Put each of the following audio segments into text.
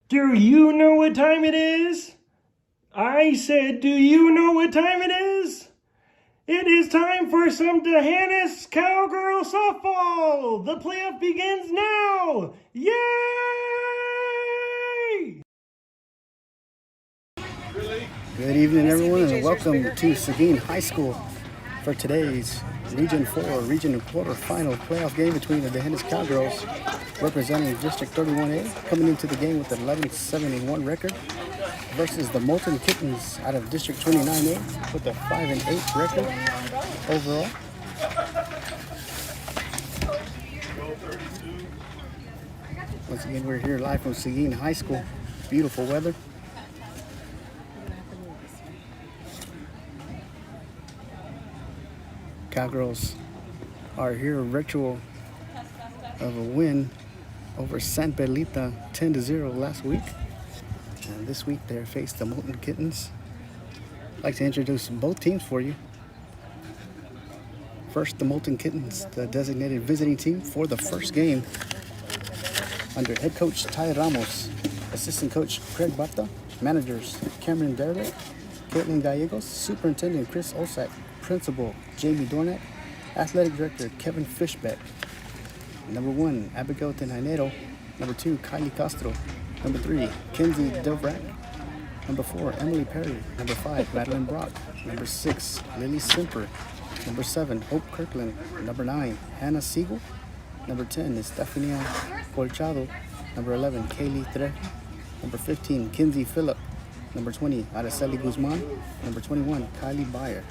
Do you know what time it is? I said, do you know what time it is? It is time for some Dehannis Cowgirl softball. The playoff begins now. Yay! Good evening, everyone, and welcome to Seguin High School for today's Region 4, Region Quarterfinal playoff game between the Dehannis Cowgirls, representing District 31A, coming into the game with an 11-7-1 record, versus the Moulton Kittens out of District 29A with a 5-8 record overall. Once again, we're here live from Seguin High School. Beautiful weather. Cowgirls are here virtual of a win over San Pedrita 10-0 last week. And this week they faced the Moulton Kittens. I'd like to introduce both teams for you. First, the Moulton Kittens, the designated visiting team for the first game under head coach Ty Ramos, assistant coach Craig Bata, managers Cameron Derrick, Caitlin Gallegos, superintendent Chris Olsak, principal Jamie Dornack, athletic director Kevin Fishbeck. Number 1, Abigail Tenjanero. Number 2, Kylie Castro. Number 3, Kenzie Delvrack. Number 4, Emily Perry. Number 5, Madeline Brock. Number 6, Lily Simper. Number 7, Hope Kirkland. Number 9, Hannah Siegel. Number 10 is Stefania Colchado. Number 11, Kaylee Trejo. Number 15, Kinsey Phillip. Number 20, Araceli Guzman. Number 21, Kylie Bayer.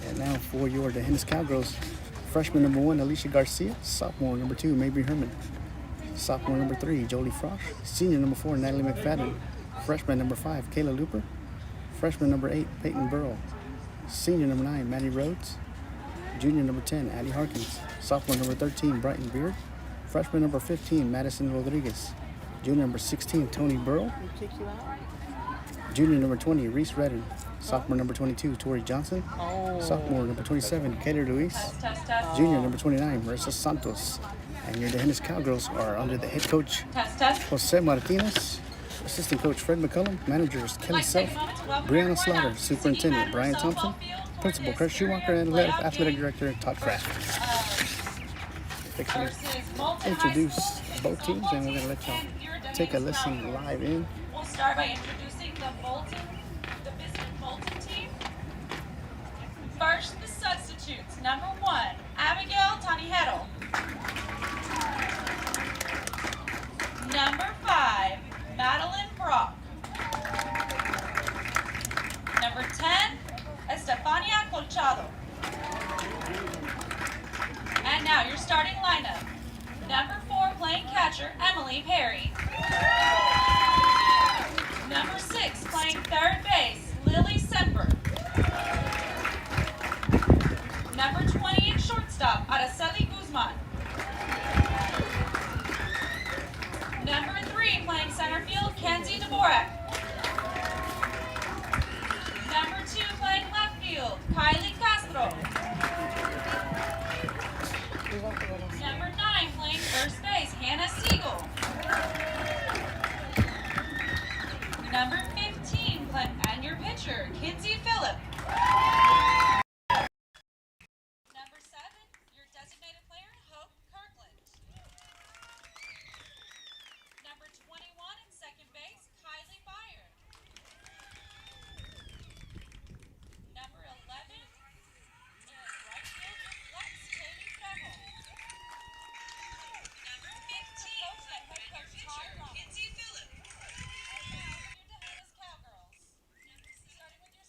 And now for your Dehannis Cowgirls, freshman number 1, Alicia Garcia. Sophomore number 2, Mabry Herman. Sophomore number 3, Jolie Frosch. Senior number 4, Natalie McFadden. Freshman number 5, Kayla Looper. Freshman number 8, Peyton Burrow. Senior number 9, Maddie Rhodes. Junior number 10, Addie Harkins. Sophomore number 13, Brighton Beard. Freshman number 15, Madison Rodriguez. Junior number 16, Tony Burrow. Junior number 20, Reese Redden. Sophomore number 22, Tori Johnson. Sophomore number 27, Kader Luis. Junior number 29, Marissa Santos. And your Dehannis Cowgirls are under the head coach Jose Martinez, assistant coach Fred McCullum, managers Kelly Self, Brianna Slaughter, superintendent Brian Thompson, principal Kurt Schumacher, and athletic director Todd Kraft. Introduce both teams, and we're going to let y'all take a listen live in. We'll start by introducing the visiting Moulton team. First, the substitutes. Number 1, Abigail Tanijero. Number 5, Madeline Brock. Number 10, Estefania Colchado. And now your starting lineup. Number 4, playing catcher, Emily Perry. Number 6, playing third base, Lily Semper. Number 20 in shortstop, Araceli Guzman. Number 3, playing center field, Kenzie Dvorak. Number 2, playing left field, Kylie Castro. Number 9, playing first base, Hannah Siegel. Number 15, and your pitcher, Kinsey Phillip. Number 7, your designated player, Hope Kirkland. Number 21 in second base, Kylie Bayer. Number 11 in right field, your flex, Katie Trejo. Number 15, head coach Todd Ramos. Kinsey Phillip. Your Dehannis Cowgirls. Starting with your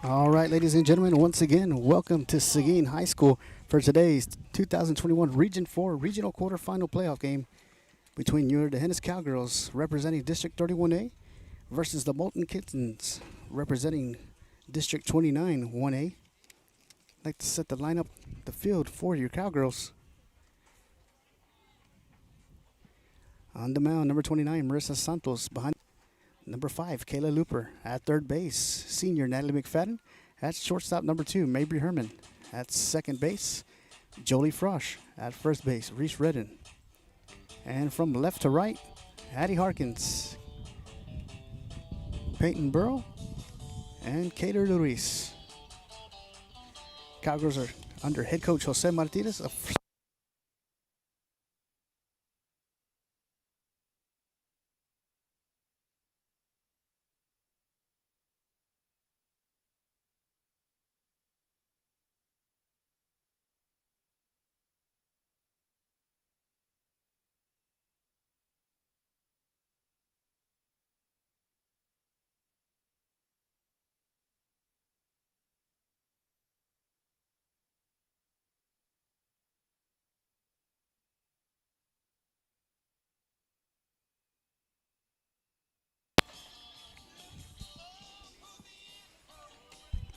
All right, ladies and gentlemen, once again, welcome to Seguin High School for today's 2021 Region 4 Regional Quarterfinal Playoff game between your Hennis Cowgirls representing District 31A versus the Moulton Kittens representing District 29 1A. I'd like to set the lineup, the field for your Cowgirls. On the mound, number 29, Marissa Santos. Behind number 5, Kayla Looper. At third base, senior Natalie McFadden. At shortstop, number 2, Mabry Herman. At second base, Jolie Frosch. At first base, Reese Redden. And from left to right, Addie Harkins, Peyton Burrow, and Kater Luis. Cowgirls are under head coach Jose Martinez.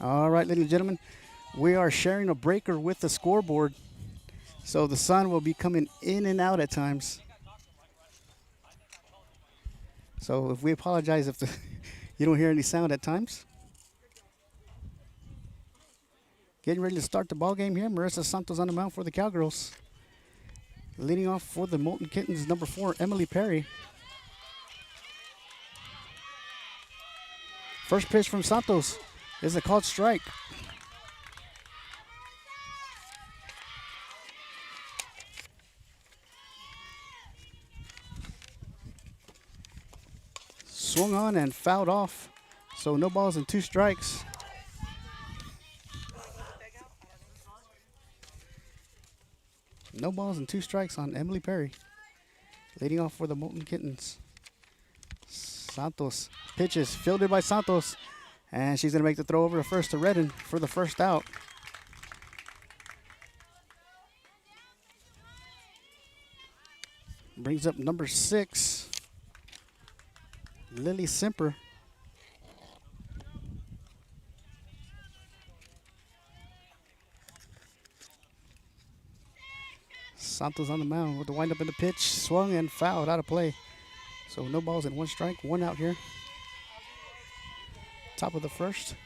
All right, ladies and gentlemen, we are sharing a breaker with the scoreboard, so the sun will be coming in and out at times. So if we apologize if you don't hear any sound at times. Getting ready to start the ball game here. Marissa Santos on the mound for the Cowgirls. Leading off for the Moulton Kittens, number 4, Emily Perry. First pitch from Santos is a called strike. Swung on and fouled off. So no balls and 2 strikes. No balls and 2 strikes on Emily Perry. Leading off for the Moulton Kittens. Santos pitches, fielded by Santos. And she's going to make the throw over to first to Redden for the first out. Brings up number 6, Lily Simper. Santos on the mound with the windup in the pitch. Swung and fouled, out of play. So no balls and 1 strike, 1 out here. Top of the first.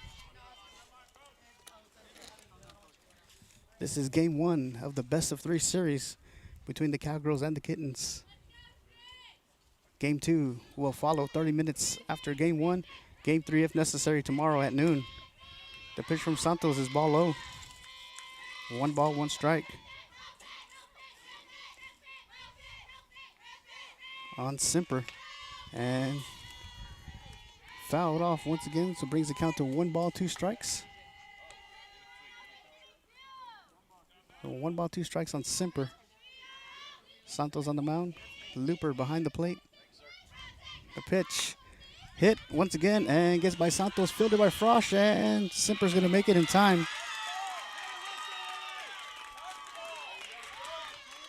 This is game 1 of the best of 3 series between the Cowgirls and the Kittens. Game 2 will follow 30 minutes after game 1. Game 3, if necessary, tomorrow at noon. The pitch from Santos is ball low. 1 ball, 1 strike. On Simper. And fouled off once again, so brings the count to 1 ball, 2 strikes. So 1 ball, 2 strikes on Simper. Santos on the mound. Looper behind the plate. The pitch hit once again and gets by Santos, fielded by Frosch, and Simper's going to make it in time.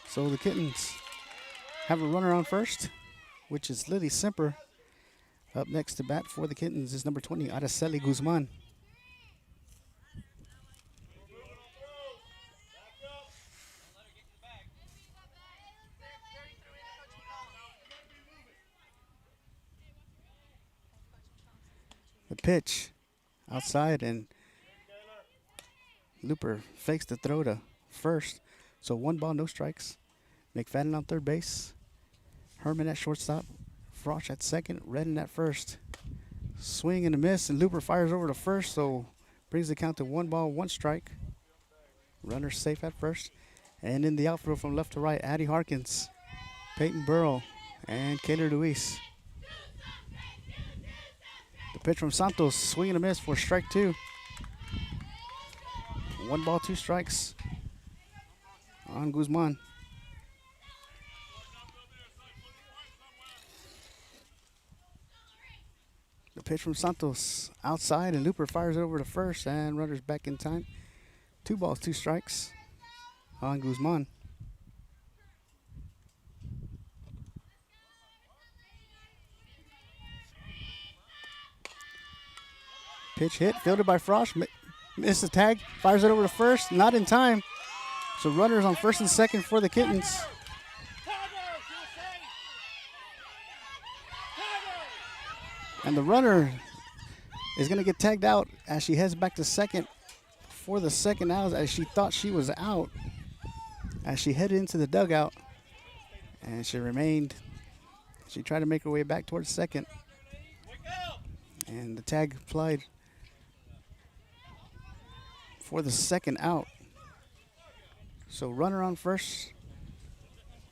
So the Kittens have a runner on first, which is Lily Simper. Up next to bat for the Kittens is number 20, Araceli Guzman. The pitch outside, and Looper fakes the throw to first. So 1 ball, no strikes. McFadden on third base. Herman at shortstop. Frosch at second. Redden at first. Swing and a miss, and Looper fires over to first, so brings the count to 1 ball, 1 strike. Runner safe at first. And in the outfield from left to right, Addie Harkins, Peyton Burrow, and Kater Luis. The pitch from Santos, swing and a miss for strike 2. 1 ball, 2 strikes on Guzman. The Pitch from Santos outside, and Looper fires it over to first, and runners back in time. 2 balls, 2 strikes on Guzman. Pitch hit, fielded by Frosch. Missed the tag, fires it over to first, not in time. So runners on first and second for the Kittens. And the runner is going to get tagged out as she heads back to second for the second out, as she thought she was out as she headed into the dugout. And she remained. She tried to make her way back towards second. And the tag applied for the second out. So runner on first,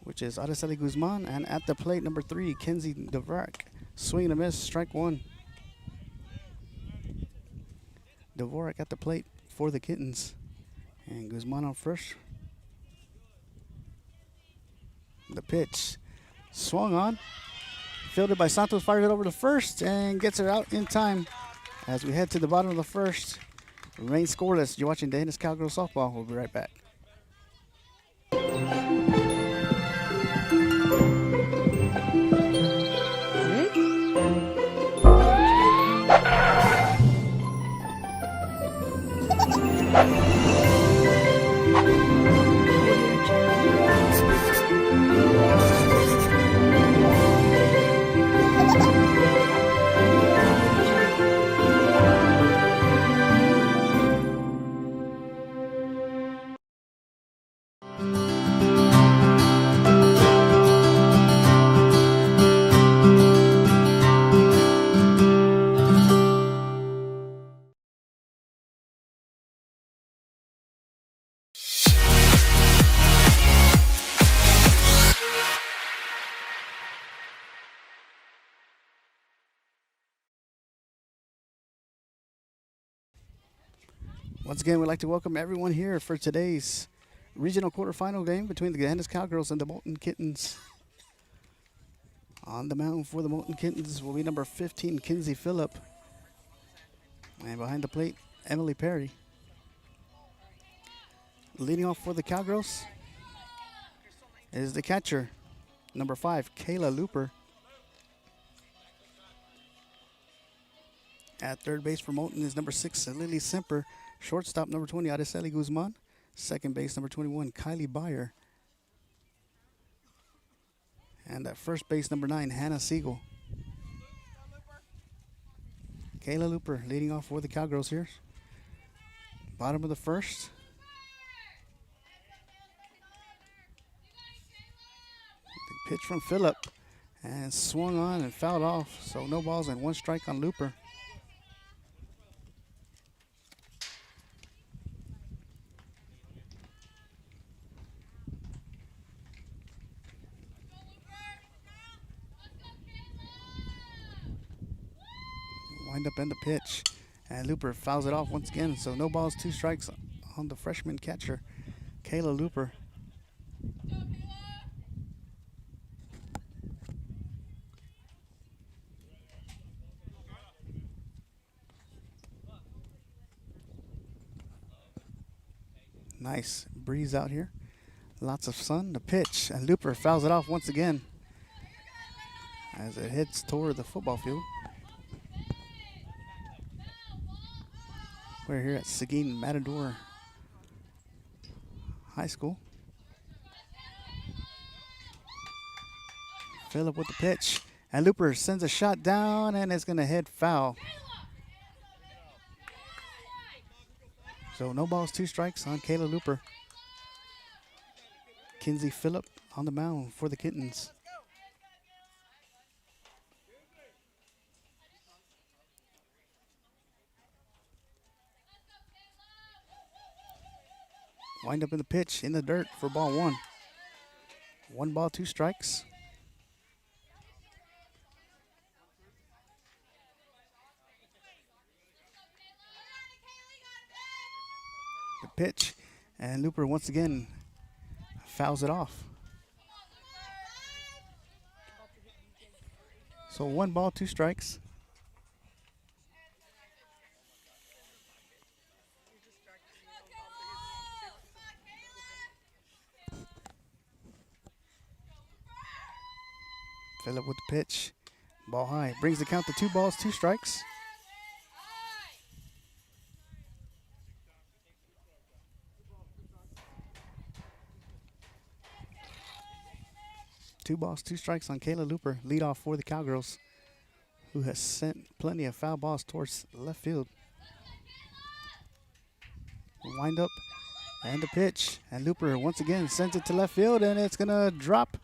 which is Araceli Guzman, and at the plate, number 3, Kenzie Dvorak. Swing and a miss, strike 1. Dvorak at the plate for the Kittens. And Guzman on first. The pitch swung on. Fielded by Santos, fires it over to first and gets her out in time. As we head to the bottom of the first, remain scoreless. You're watching the Ennis Cowgirls softball. We'll be right back. Once again, we'd like to welcome everyone here for today's regional quarterfinal game between the Ennis Cowgirls and the Moulton Kittens. On the mound for the Moulton Kittens will be number 15, Kinsey Phillip. And behind the plate, Emily Perry. Leading off for the Cowgirls is the catcher, number 5, Kayla Looper. At third base for Moulton is number 6, Lily Semper. Shortstop, number 20, Araceli Guzman. Second base, number 21, Kylie Byer. And at first base, number 9, Hannah Siegel. Kayla Looper leading off for the Cowgirls here. Bottom of the first. The pitch from Phillip. And swung on and fouled off. So no balls and 1 strike on Looper. Wind up in the pitch, and Looper fouls it off once again. So no balls, 2 strikes on the freshman catcher, Kayla Looper. Nice breeze out here, lots of sun. The pitch, and Looper fouls it off once again as it heads toward the football field. We're here at Seguin Matador High School. Phillip with the pitch, and Looper sends a shot down, and it's going to head foul. So no balls, 2 strikes on Kayla Looper. Kinsey Phillip on the mound for the Kittens. Wind up in the pitch in the dirt for ball 1. 1 ball, 2 strikes. The pitch, and Looper once again fouls it off. So 1 ball, 2 strikes. Phillip with the pitch. Ball high. Brings the count to 2 balls, 2 strikes. Two balls, 2 strikes on Kayla Looper. Lead off for the Cowgirls, who has sent plenty of foul balls towards left field. Wind up and the pitch. And Looper once again sends it to left field, and it's going to drop.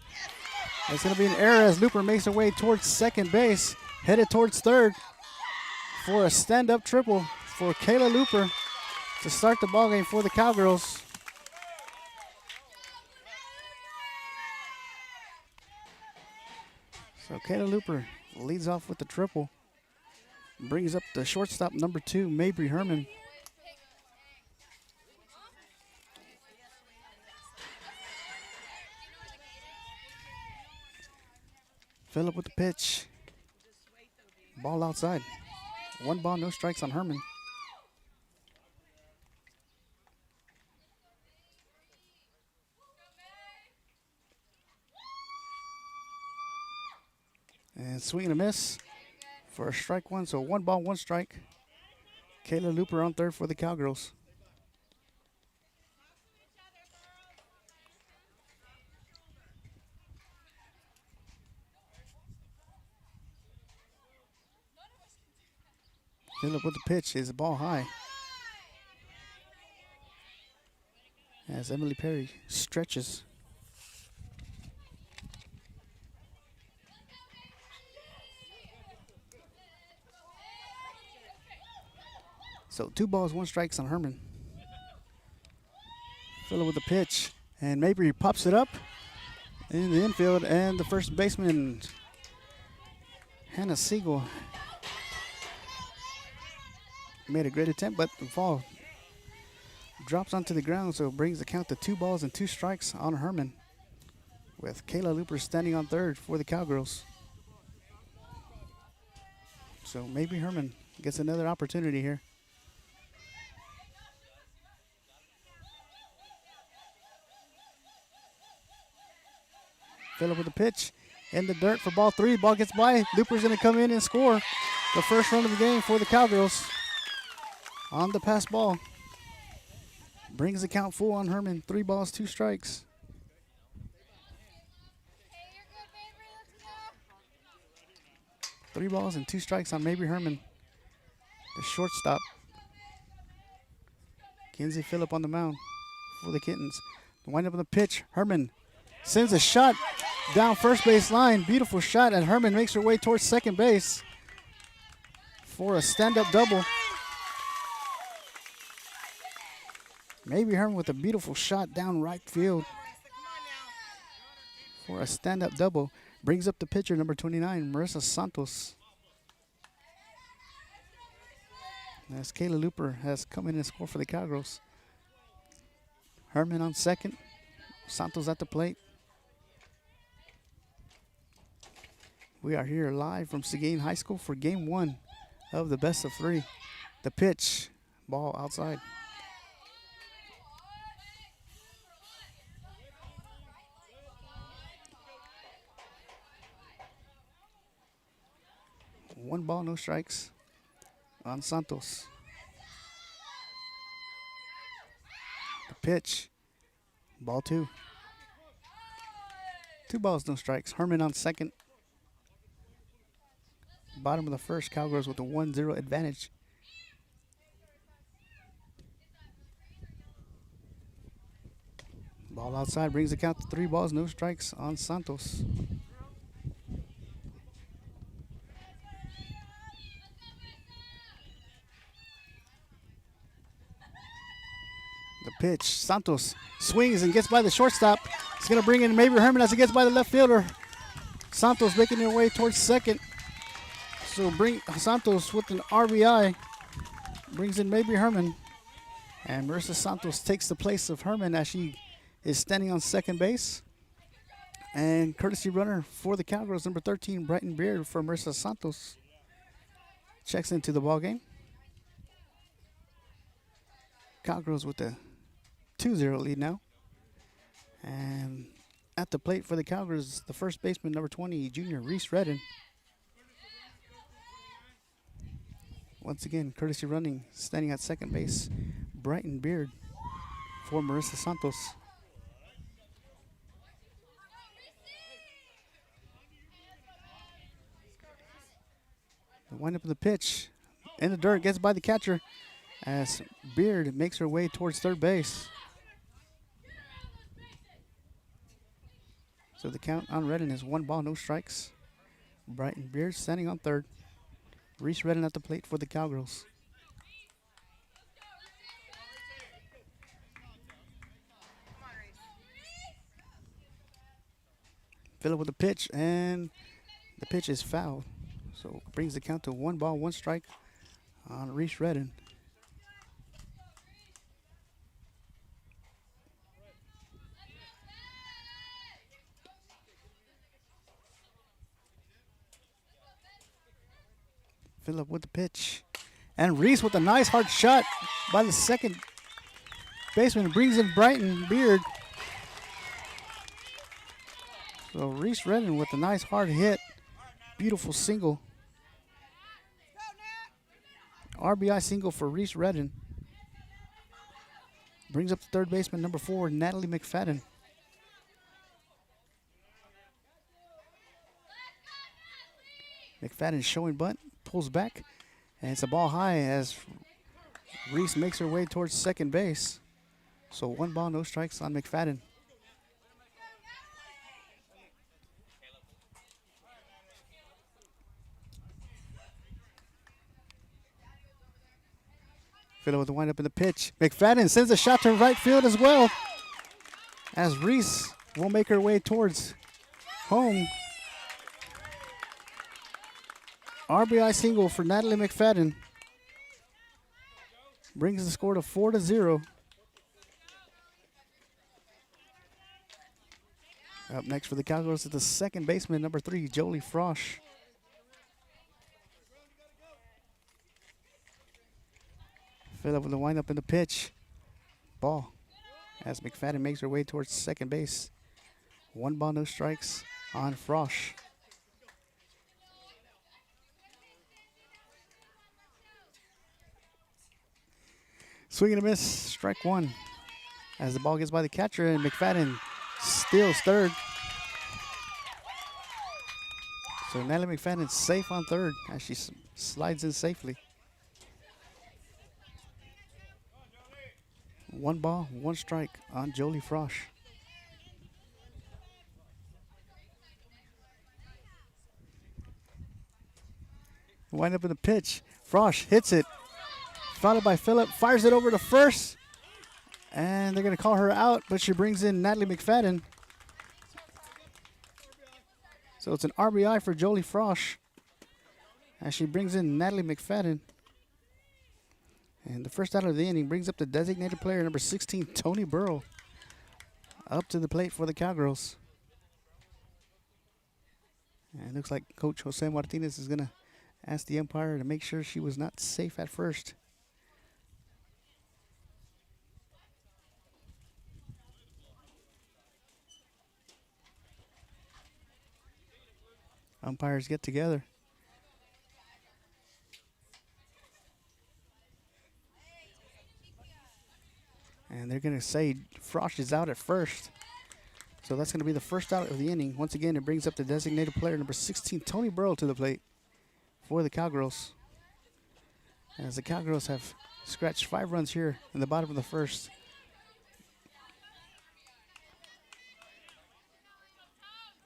It's going to be an error as Looper makes her way towards second base, headed towards third for a stand-up triple for Kayla Looper to start the ballgame for the Cowgirls. So Kayla Looper leads off with the triple. Brings up the shortstop number 2, Mabry Herman. Phillip with the pitch. Ball outside. 1 ball, no strikes on Herman. And swing and a miss for a strike 1. So 1 ball, 1 strike. Kayla Looper on third for the Cowgirls. Phillip with the pitch. Is the ball high? As Emily Perry stretches. So 2 balls, 1 strikes on Herman. Phillip with the pitch. And Mabry pops it up in the infield. And the first baseman, Hannah Siegel, made a great attempt, but the ball drops onto the ground, so it brings the count to 2 balls and 2 strikes on Herman, with Kayla Looper standing on third for the Cowgirls. So maybe Herman gets another opportunity here. Phillip with the pitch in the dirt for ball 3. Ball gets by. Looper's going to come in and score the first run of the game for the Cowgirls on the pass ball. Brings the count full on Herman. 3 balls, 2 strikes. Three balls and 2 strikes on Mabry Herman, the shortstop. Kenzie Phillip on the mound for the Kittens. Wind up on the pitch. Herman sends a shot down first base line. Beautiful shot, and Herman makes her way towards second base for a stand-up double. Mabry Herman with a beautiful shot down right field for a stand-up double. Brings up the pitcher, number 29, Marissa Santos. As Kayla Looper has come in and scored for the Cowgirls. Herman on second. Santos at the plate. We are here live from Seguin High School for game 1 of the best of 3. The pitch, ball outside. One ball, no strikes on Santos. The pitch, ball 2. 2 balls, no strikes. Herman on second. Bottom of the first, Cowgirls with a 1-0 advantage. Ball outside brings the count to 3 balls, no strikes on Santos. The pitch, Santos swings and gets by the shortstop. He's going to bring in Mabry Herman as he gets by the left fielder. Santos making their way towards second. So bring Santos with an RBI. Brings in Mabry Herman. And Marissa Santos takes the place of Herman as she is standing on second base. And courtesy runner for the Cowgirls, number 13, Brighton Beard for Marissa Santos, checks into the ball game. Cowgirls with a 2-0 lead now. And at the plate for the Cowgirls, the first baseman, number 20, junior Reese Redden. Once again, courtesy running, standing at second base, Brighton Beard for Marissa Santos. The wind up of the pitch. In the dirt, gets by the catcher as Beard makes her way towards third base. So the count on Redden is 1 ball, no strikes. Brighton Beard standing on third. Reese Redden at the plate for the Cowgirls. Phillip with the pitch, and the pitch is foul. So brings the count to 1 ball, 1 strike on Reese Redden. Phillip with the pitch. And Reese with a nice hard shot by the second baseman. Brings in Brighton Beard. So Reese Redden with a nice hard hit. Beautiful single. RBI single for Reese Redden. Brings up the third baseman, number 4, Natalie McFadden. McFadden showing bunt, pulls back, and it's a ball high as Reese makes her way towards second base. So 1 ball, no strikes on McFadden. Phillip with the windup in the pitch. McFadden sends a shot to right field as well as Reese will make her way towards home. RBI single for Natalie McFadden. Brings the score to 4-0. Up next for the Cowgirls is the second baseman, number 3, Jolie Frosch. Phillip with the windup in the pitch. Ball as McFadden makes her way towards second base. 1 ball, no strikes on Frosch. Swing and a miss, strike 1. As the ball gets by the catcher and McFadden steals third. So Natalie McFadden safe on third as she slides in safely. 1 ball, 1 strike on Jolie Frosch. Wind up in the pitch. Frosch hits it. Followed by Phillip. Fires it over to first. And they're going to call her out, but she brings in Natalie McFadden. So it's an RBI for Jolie Frosch as she brings in Natalie McFadden. And the first out of the inning brings up the designated player, number 16, Tony Burrow, up to the plate for the Cowgirls. And it looks like Coach Jose Martinez is going to ask the umpire to make sure she was not safe at first. Umpires get together. And they're going to say Frosch is out at first. So that's going to be the first out of the inning. Once again, it brings up the designated player, number 16, Tony Burrow, to the plate for the Cowgirls. As the Cowgirls have scratched 5 runs here in the bottom of the first.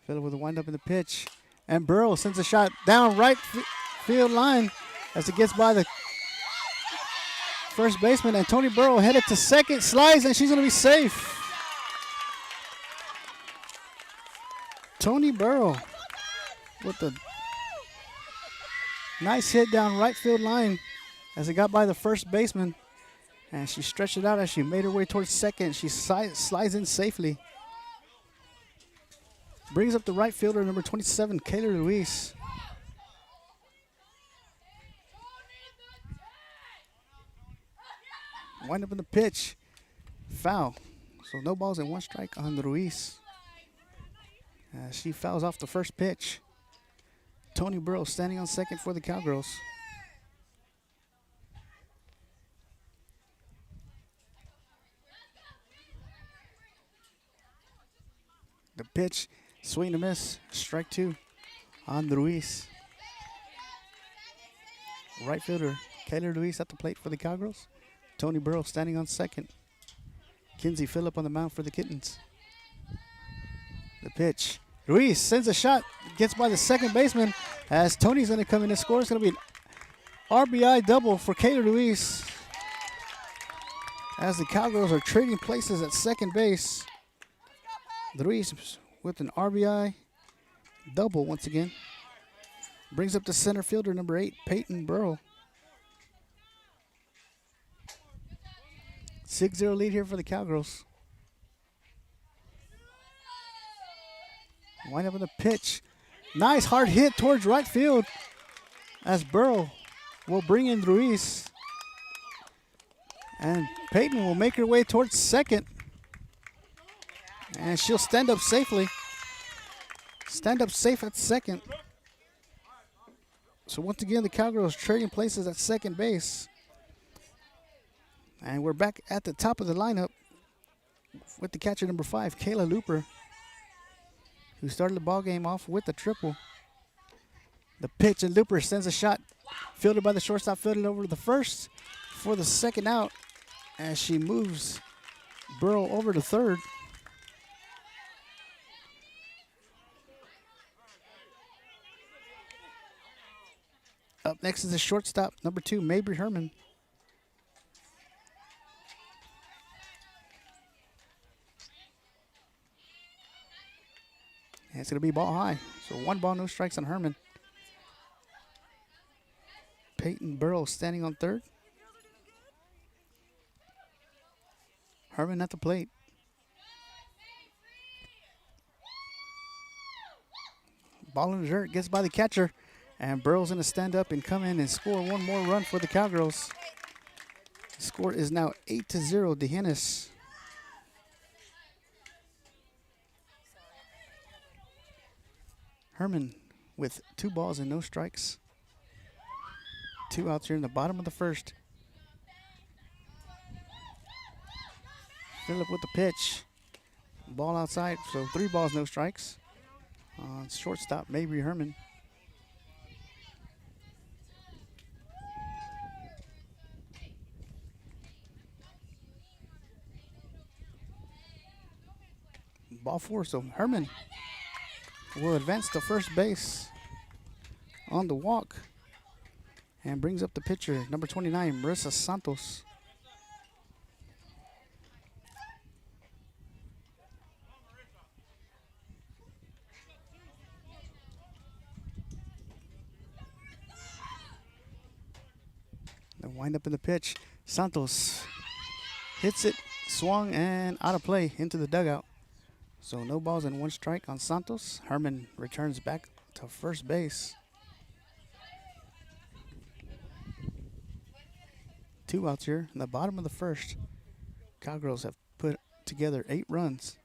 Phillip with a windup in the pitch. And Burrow sends a shot down right field line as it gets by the first baseman. And Tony Burrow headed to second, slides, and she's going to be safe. Tony Burrow with a nice hit down right field line as it got by the first baseman. And she stretched it out as she made her way towards second. She slides in safely. Brings up the right fielder, number 27, Kayla Luis. Wind up in the pitch. Foul. So no balls and 1 strike on Ruiz. She fouls off the first pitch. Tony Burrow standing on second for the Cowgirls. The pitch, swing and a miss, strike 2 on Ruiz. Right fielder, Kayla Ruiz at the plate for the Cowgirls. Tony Burrow standing on second. Kinsey Phillip on the mound for the Kittens. The pitch. Ruiz sends a shot, gets by the second baseman as Tony's going to come in and score. It's going to be an RBI double for Kayla Ruiz as the Cowgirls are trading places at second base. Ruiz with an RBI double once again. Brings up the center fielder, number 8, Peyton Burrow. 6-0 lead here for the Cowgirls. Wind up in the pitch. Nice hard hit towards right field as Burrow will bring in Ruiz. And Peyton will make her way towards second. And she'll stand up safely. Stand up safe at second. So once again, the Cowgirls trading places at second base. And we're back at the top of the lineup with the catcher number 5, Kayla Looper, who started the ball game off with a triple. The pitch, and Looper sends a shot. Fielded by the shortstop, fielded over to the first for the second out as she moves Burrow over to third. Up next is the shortstop, number 2, Mabry Herman. And it's going to be ball high. So 1 ball, no strikes on Herman. Peyton Burrow standing on third. Herman at the plate. Ball in the dirt, gets by the catcher. And Burrow's going to stand up and come in and score 1 more run for the Cowgirls. The score is now 8-0, D'Hanis. Herman with 2 balls and no strikes. 2 outs here in the bottom of the first. Phillip with the pitch. Ball outside, so 3 balls, no strikes. Shortstop, Mabry Herman. Ball 4, so Herman will advance to first base on the walk and brings up the pitcher, number 29, Marissa Santos. The wind up in the pitch. Santos hits it, swung, and out of play into the dugout. So no balls and 1 strike on Santos. Herman returns back to first base. 2 outs here in the bottom of the first. Cowgirls have put together 8 runs.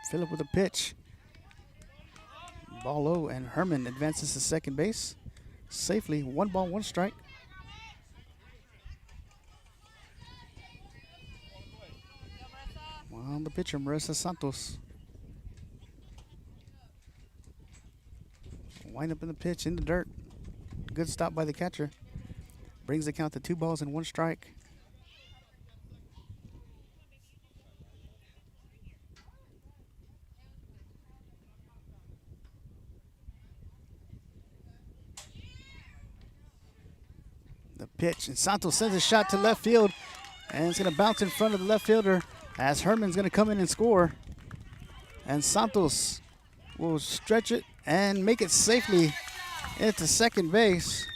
Phillip with a pitch. Ball low, and Herman advances to second base safely. 1 ball, 1 strike. On the pitcher, Marissa Santos. Wind up in the pitch in the dirt. Good stop by the catcher. Brings the count to 2 balls and 1 strike. The pitch, and Santos sends a shot to left field, and it's going to bounce in front of the left fielder as Herman's going to come in and score. And Santos will stretch it and make it safely into second base.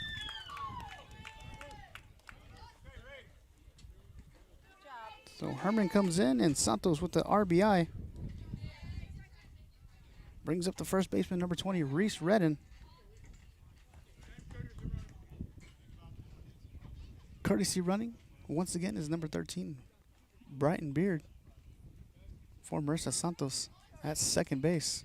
So Herman comes in, and Santos with the RBI. Brings up the first baseman, number 20, Reese Redden. Courtesy running, once again, is number 13, Brighton Beard, for Marissa Santos at second base.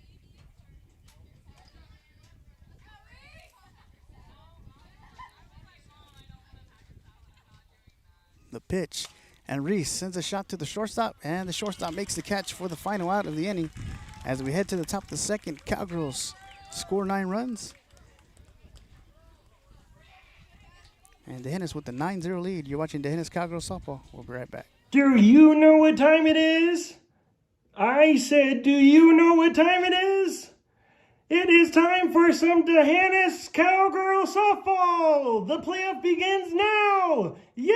The pitch, and Reese sends a shot to the shortstop, and the shortstop makes the catch for the final out of the inning. As we head to the top of the second, Cowgirls score 9 runs. And Dehennis with the 9-0 lead. You're watching Dehennis Cowgirls softball. We'll be right back. Do you know what time it is? I said, do you know what time it is? It is time for some Dehennis Cowgirl softball. The playoff begins now. Yay!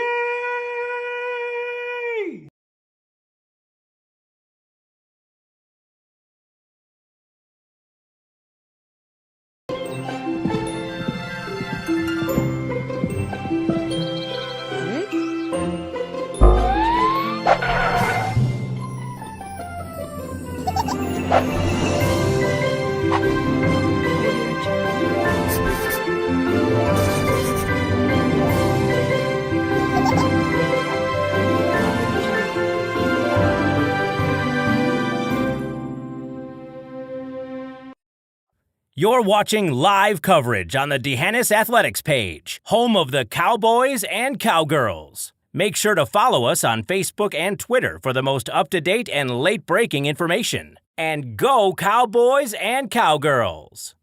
You're watching live coverage on the Dehennis Athletics page, home of the Cowboys and Cowgirls. Make sure to follow us on Facebook and Twitter for the most up-to-date and late-breaking information. And go Cowboys and Cowgirls!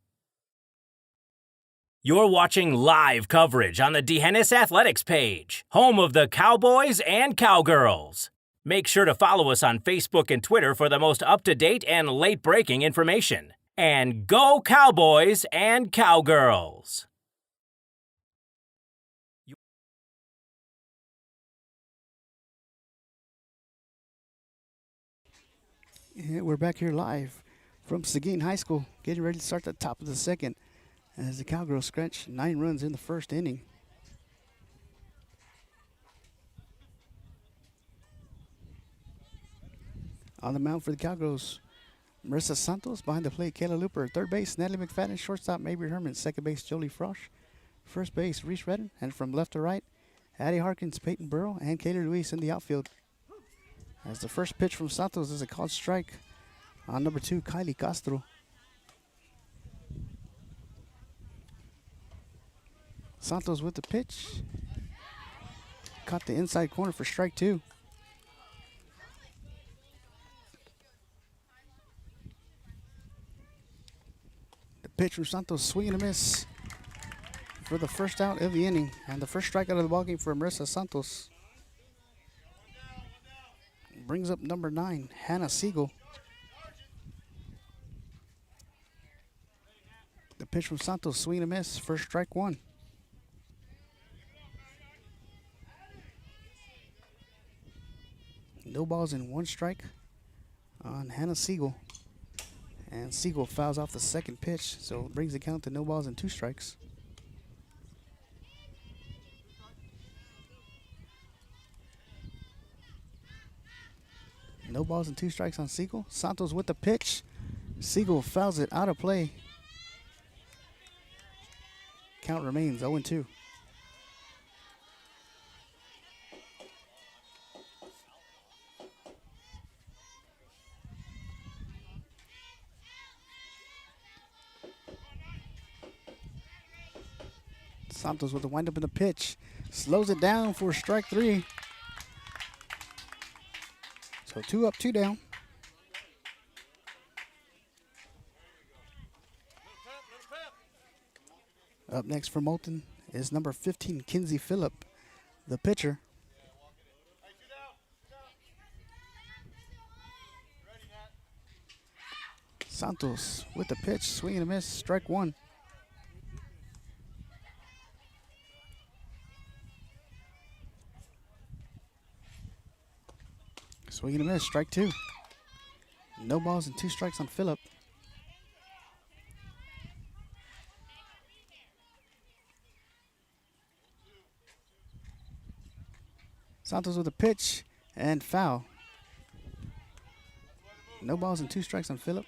You're watching live coverage on the Dehennis Athletics page, home of the Cowboys and Cowgirls. Make sure to follow us on Facebook and Twitter for the most up-to-date and late-breaking information. And go Cowboys and Cowgirls! Yeah, we're back here live from Seguin High School, getting ready to start the top of the second as the Cowgirls scratch 9 runs in the first inning. On the mound for the Cowgirls, Marissa Santos. Behind the plate, Kayla Looper. Third base, Natalie McFadden. Shortstop, Mabry Herman. Second base, Jolie Frosch. First base, Reese Redden. And from left to right, Addie Harkins, Peyton Burrow, and Kayla Luis in the outfield. As the first pitch from Santos is a called strike on number 2, Kylie Castro. Santos with the pitch. Caught the inside corner for strike 2. Pitch from Santos, swing and a miss for the first out of the inning. And the first strikeout of the ballgame for Marissa Santos. Brings up number 9, Hannah Siegel. The pitch from Santos, swing and a miss, first strike 1. No balls and 1 strike on Hannah Siegel. And Siegel fouls off the second pitch, so it brings the count to no balls and 2 strikes. No balls and 2 strikes on Siegel. Santos with the pitch. Siegel fouls it out of play. Count remains 0-2. Santos with the windup in the pitch. Slows it down for strike 3. So 2 up, 2 down. Up next for Moulton is number 15, Kinsey Phillip, the pitcher. Santos with the pitch, swing and a miss, strike 1. Swing and a miss, strike 2. No balls and 2 strikes on Phillip. Santos with a pitch and foul. No balls and 2 strikes on Phillip.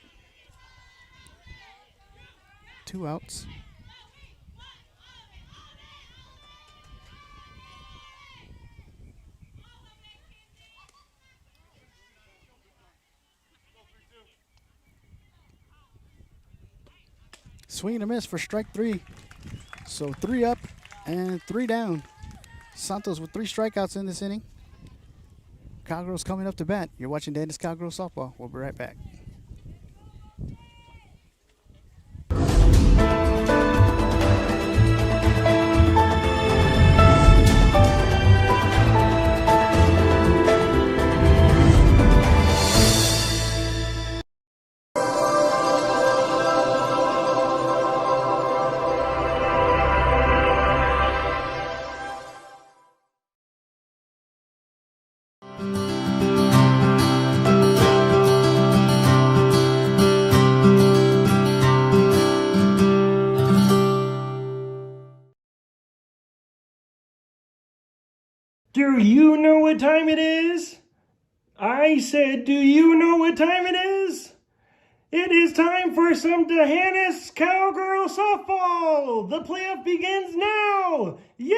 2 outs. swing and a miss for strike 3. So 3 up and 3 down. Santos with 3 strikeouts in this inning. Cowgirls coming up to bat. You're watching Dennis Cowgirls Softball. We'll be right back. Do you know what time it is? I said, do you know what time it is? It is time for some D'Hanis Cowgirl Softball! The playoff begins now! Yay!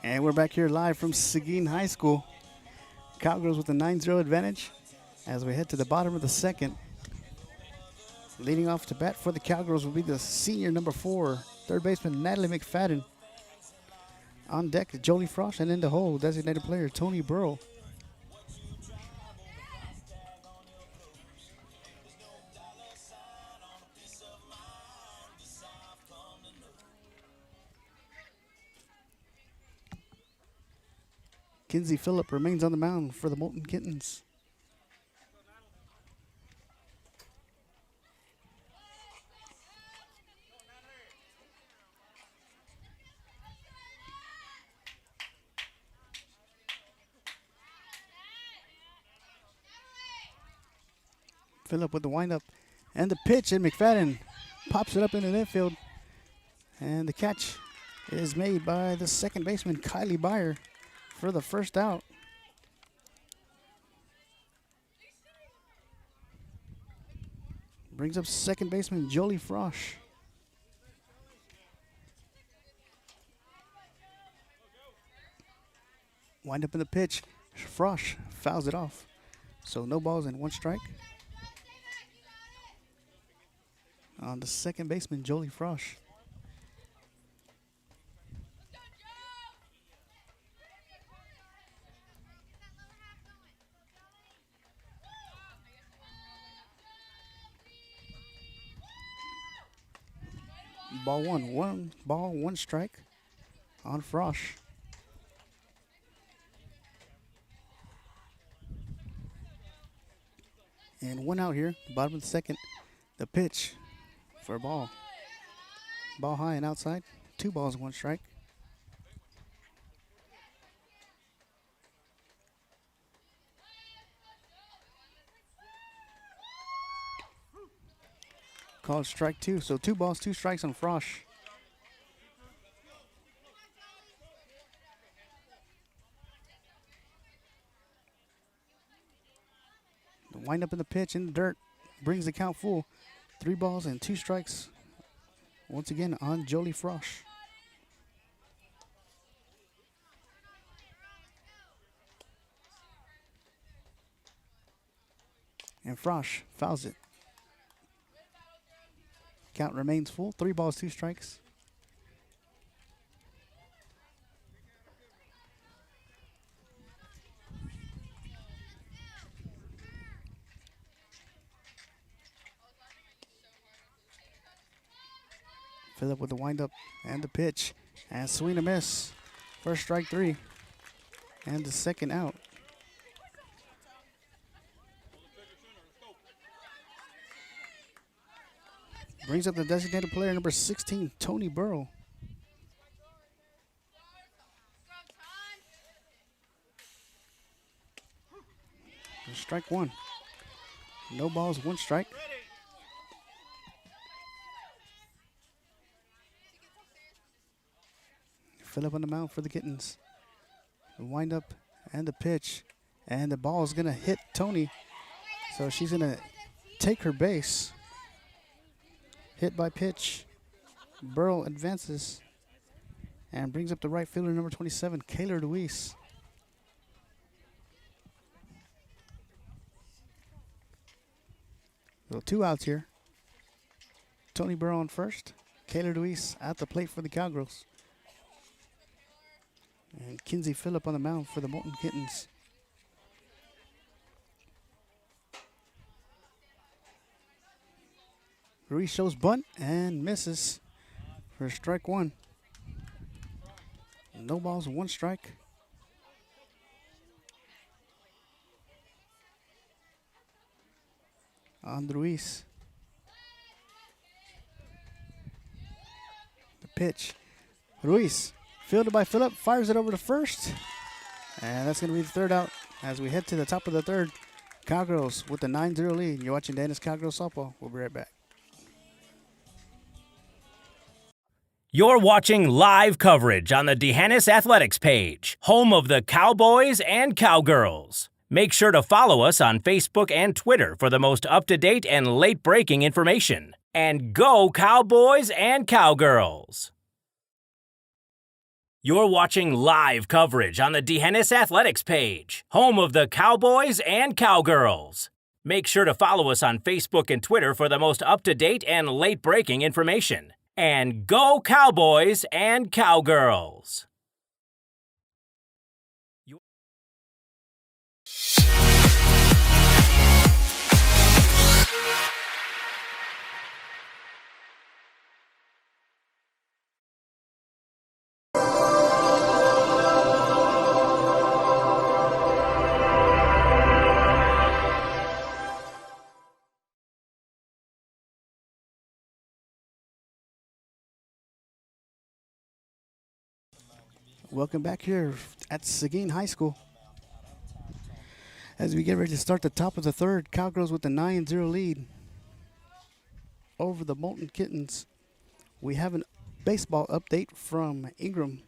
And we're back here live from Seguin High School. Cowgirls with a 9-0 advantage as we head to the bottom of the second. Leading off to bat for the Cowgirls will be the senior number 4, third baseman Natalie McFadden. On deck, Jolie Frost, and in the hole, designated player Tony Burrow. Kinsey Phillip remains on the mound for the Moulton Kittens. Phillip with the windup and the pitch, and McFadden pops it up into the infield. And the catch is made by the second baseman, Kylie Byer, for the first out. Brings up second baseman Jolie Frosch. Wind up in the pitch. Frosch fouls it off. So no balls and 1 strike. On the second baseman, Jolie Frosch. Ball 1. 1 ball, 1 strike on Frosch. And 1 out here, bottom of the second. The pitch for a ball. Ball high and outside. 2 balls, 1 strike. Called strike 2. So 2 balls, 2 strikes on Frosch. The wind up in the pitch in the dirt brings the count full. 3 balls and 2 strikes. Once again on Jolie Frosch. And Frosch fouls it. Count remains full. 3 balls, 2 strikes. Phillip with the windup and the pitch. And swing and miss. First strike 3. And the second out. Brings up the designated player number 16, Tony Burrow. Strike 1. No balls, 1 strike. Phillip on the mound for the Kittens. The wind up and the pitch. And the ball is going to hit Tony. So she's going to take her base. Hit by pitch. Burl advances and brings up the right fielder, number 27, Kayla Luis. So 2 outs here. Tony Burrow on first. Kayla Luis at the plate for the Cowgirls. And Kinsey Phillip on the mound for the Moulton Kittens. Ruiz shows bunt and misses for strike 1. No balls, 1 strike. On Ruiz. The pitch. Ruiz, fielded by Phillip, fires it over to first. And that's going to be the 3rd out as we head to the top of the 3rd. Cowgirls with the 9-0 lead. You're watching Dennis Cowgirls Softball. We'll be right back. You're watching live coverage on the D'Hanis Athletics page, home of the Cowboys and Cowgirls. Make sure to follow us on Facebook and Twitter for the most up-to-date and late-breaking information. And go Cowboys and Cowgirls! You're watching live coverage on the D'Hanis Athletics page, home of the Cowboys and Cowgirls. Make sure to follow us on Facebook and Twitter for the most up-to-date and late-breaking information. And go Cowboys and Cowgirls! Welcome back here at Seguin High School. As we get ready to start the top of the 3rd, Cowgirls with the 9-0 lead over the Moulton Kittens. We have a baseball update from Ingram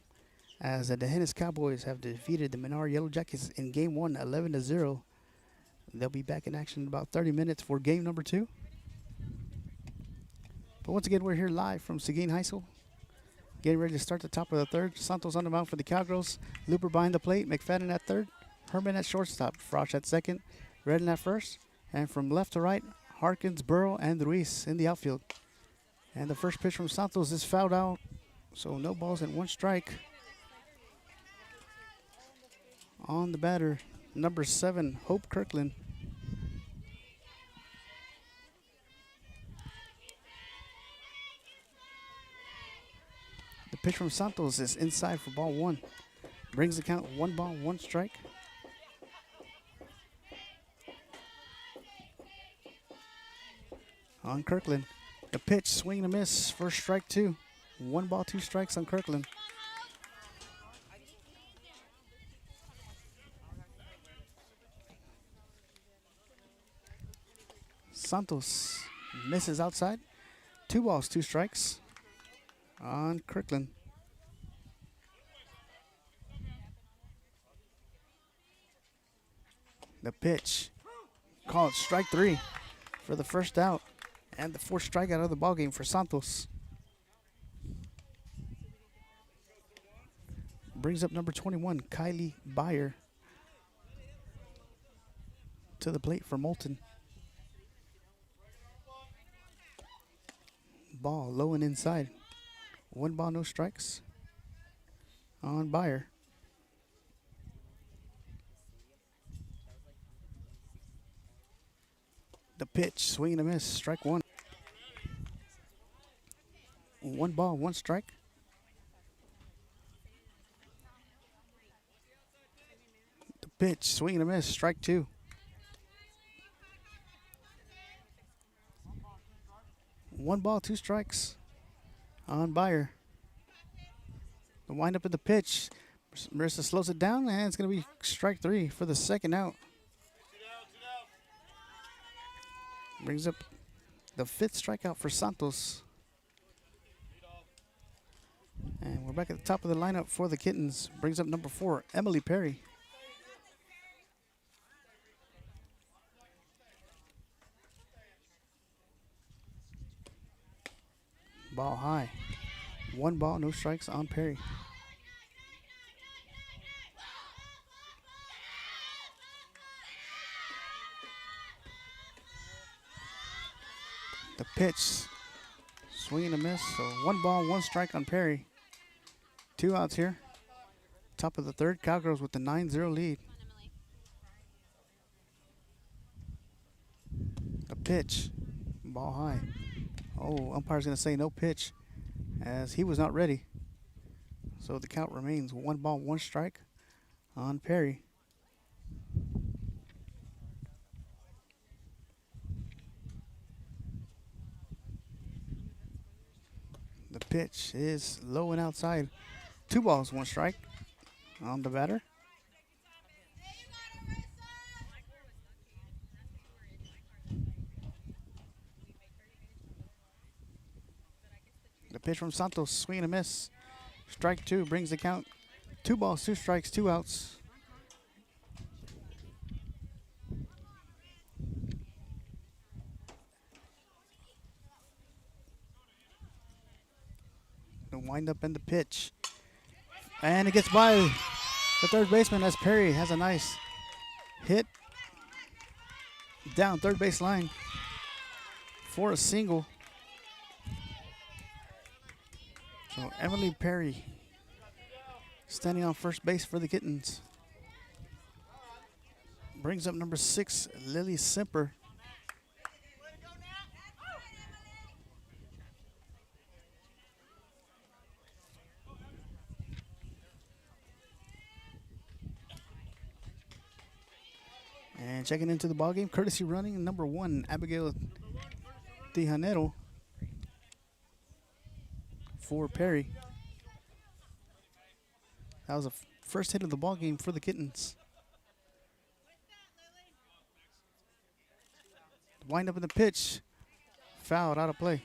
as the D'Hanis Cowboys have defeated the Menard Yellow Jackets in Game 1, 11-0. They'll be back in action in about 30 minutes for Game number 2. But once again, we're here live from Seguin High School. Getting ready to start the top of the 3rd. Santos on the mound for the Cowgirls. Looper behind the plate. McFadden at 3rd. Herman at shortstop. Frosch at 2nd. Redden at 1st. And from left to right, Harkins, Burrow, and Ruiz in the outfield. And the first pitch from Santos is fouled out. So no balls and 1 strike. On the batter, number 7, Hope Kirkland. The pitch from Santos is inside for ball 1. Brings the count 1 ball, 1 strike. On Kirkland. The pitch, swing and a miss, first strike 2. 1 ball, 2 strikes on Kirkland. Santos misses outside. 2 balls, 2 strikes on Kirkland. The pitch, called strike 3 for the first out and the 4th strikeout of the ballgame for Santos. Brings up number 21, Kylie Byer, to the plate for Moulton. Ball low and inside. 1 ball, no strikes on Byer. The pitch, swing and a miss, strike 1. 1 ball, 1 strike. The pitch, swing and a miss, strike 2. 1 ball, 2 strikes on Byer. The windup of the pitch. Marissa slows it down, and it's going to be strike 3 for the second out. Brings up the 5th strikeout for Santos. And we're back at the top of the lineup for the Kittens. Brings up number 4, Emily Perry. Ball high. 1 ball, no strikes on Perry. The pitch. Swing and a miss. So 1 ball, 1 strike on Perry. 2 outs here. Top of the third. Cowgirls with the 9-0 lead. The pitch. Ball high. Oh, umpire's going to say no pitch as he was not ready. So the count remains 1 ball, 1 strike on Perry. The pitch is low and outside. 2 balls, 1 strike on the batter. The pitch from Santos, swing and a miss. Strike 2 brings the count. 2 balls, 2 strikes, 2 outs. The wind up and the pitch. And it gets by the third baseman as Perry has a nice hit down third base line for a single. So Emily Perry standing on first base for the Kittens. Brings up number 6, Lily Simper. And checking into the ballgame, courtesy running, number 1, Abigail Tijanero for Perry. That was the first hit of the ballgame for the Kittens. Wind up in the pitch, fouled, out of play.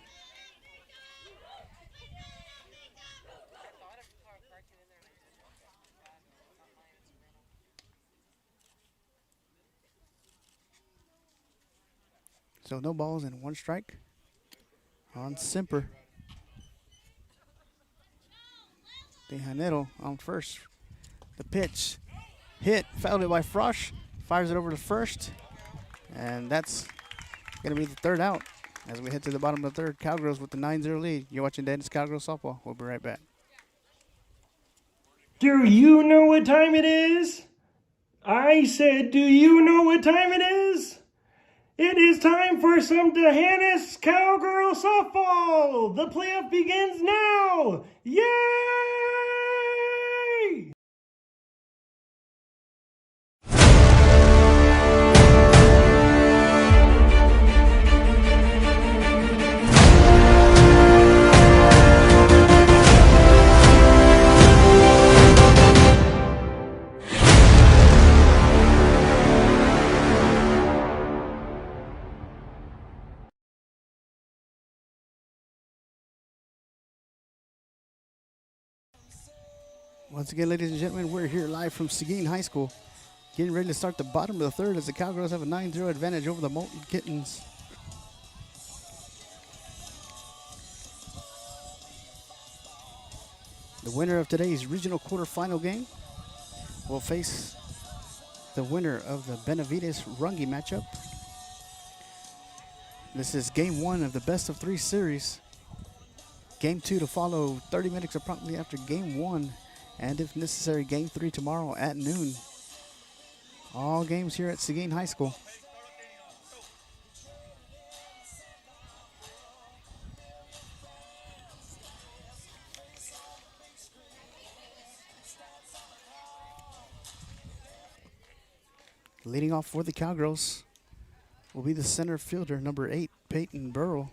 So no balls and 1 strike on Simper. Tijanero on first. The pitch, hit, fouled it by Frosch, fires it over to first, and that's going to be the 3rd out as we head to the bottom of the 3rd. Cowgirls with the 9-0 lead. You're watching Dennis Cowgirls Softball. We'll be right back. Do you know what time it is? I said, do you know what time it is? It is time for some D'Hanis Cowgirl Softball! The playoff begins now! Yay! Once again, ladies and gentlemen, we're here live from Seguin High School. Getting ready to start the bottom of the 3rd as the Cowgirls have a 9-0 advantage over the Moulton Kittens. The winner of today's regional quarterfinal game will face the winner of the Benavides-Runge matchup. This is game 1 of the best of 3 series. Game 2 to follow 30 minutes approximately after game 1. And if necessary, game 3 tomorrow at noon. All games here at Seguin High School. Leading off for the Cowgirls will be the center fielder, number 8, Peyton Burrow.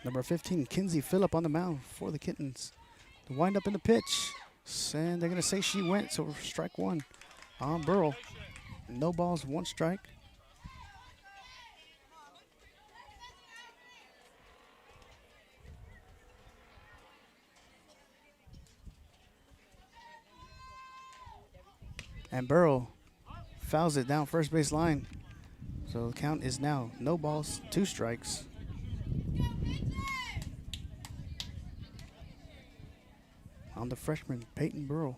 Number 15, Kinsey Phillip on the mound for the Kittens. The wind up in the pitch. And they're going to say she went, so strike one on Burrow. No balls, one strike. And Burrow fouls it down first base line. So the count is now no balls, two strikes. On the freshman, Peyton Burrow.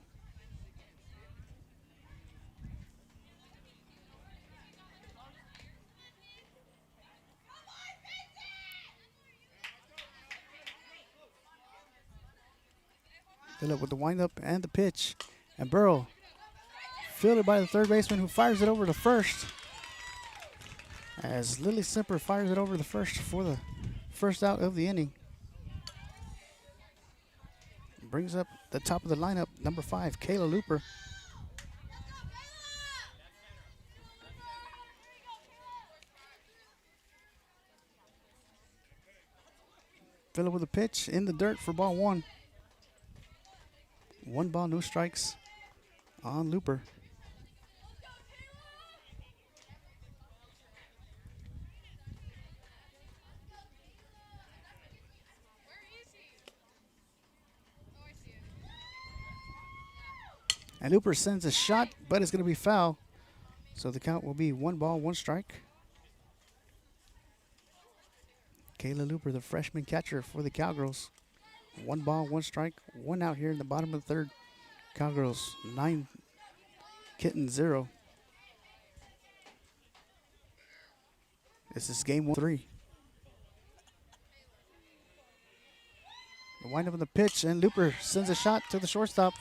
Phillip with the windup and the pitch. And Burrow fielded by the third baseman who fires it over to first. As Lily Simper fires it over to first for the first out of the inning. Brings up the top of the lineup, number 5, Kayla Looper. Phillip with a pitch in the dirt for ball one. One ball, no strikes on Looper. And Looper sends a shot, but it's going to be foul. So the count will be one ball, one strike. Kayla Looper, the freshman catcher for the Cowgirls. One ball, one strike, one out here in the bottom of the third. Cowgirls 9, Kittens 0. This is game 3. The windup of the pitch, and Looper sends a shot to the shortstop.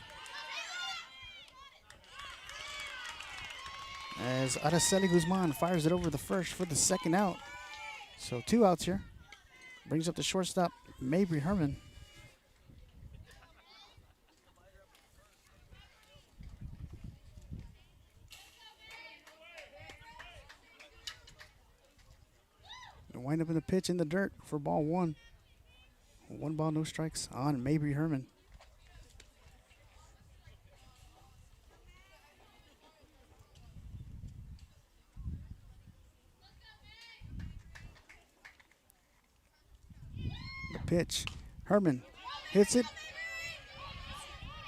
As Araceli Guzman fires it over the first for the second out. So 2 outs here. Brings up the shortstop, Mabry Herman. The wind up in the pitch in the dirt for ball one. One ball, no strikes on Mabry Herman. Pitch. Herman hits it.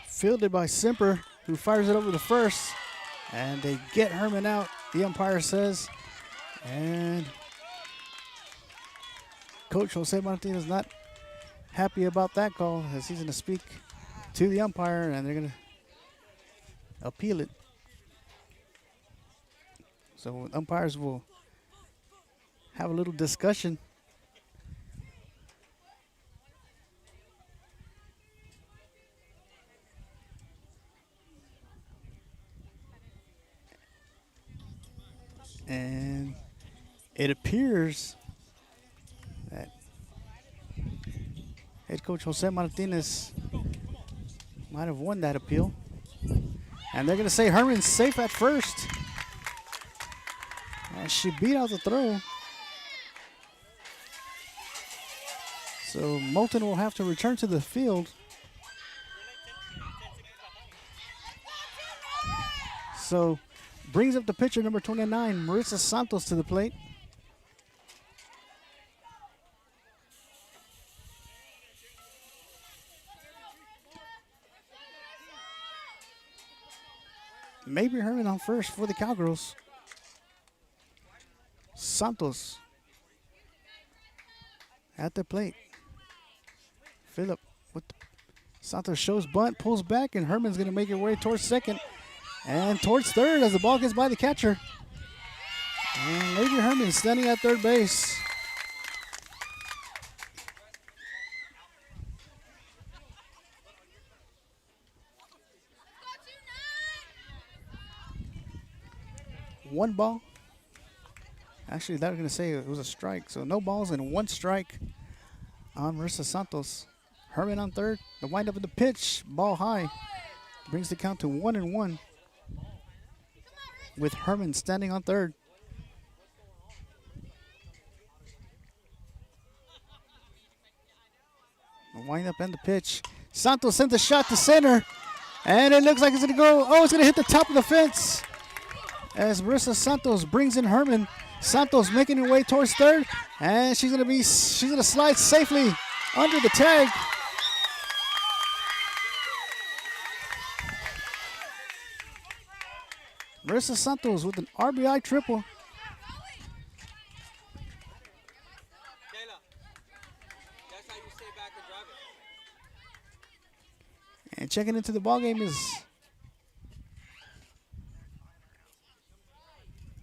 Fielded by Simper, who fires it over the first. And they get Herman out, the umpire says. And Coach Jose Martin is not happy about that call, as he's going to speak to the umpire, and they're going to appeal it. So umpires will have a little discussion. And it appears that head coach Jose Martinez might have won that appeal. And they're going to say Herman's safe at first. And she beat out the throw. So Moulton will have to return to the field. So brings up the pitcher, number 29, Marissa Santos, to the plate. Mabry Herman on first for the Cowgirls. Santos at the plate. Phillip with Santos shows bunt, pulls back, and Herman's going to make her way towards second. And towards third as the ball gets by the catcher. And Mabry Herman standing at third base. One ball. Actually, they were going to say it was a strike. So no balls and one strike on Marissa Santos. Herman on third. The windup of the pitch. Ball high. Brings the count to 1-1. With Herman standing on third. Wind up and the pitch. Santos sends a shot to center. And it looks like it's going to go. Oh, it's going to hit the top of the fence. As Marissa Santos brings in Herman. Santos making her way towards third. And she's going to slide safely under the tag. Marissa Santos with an RBI triple. And checking into the ballgame is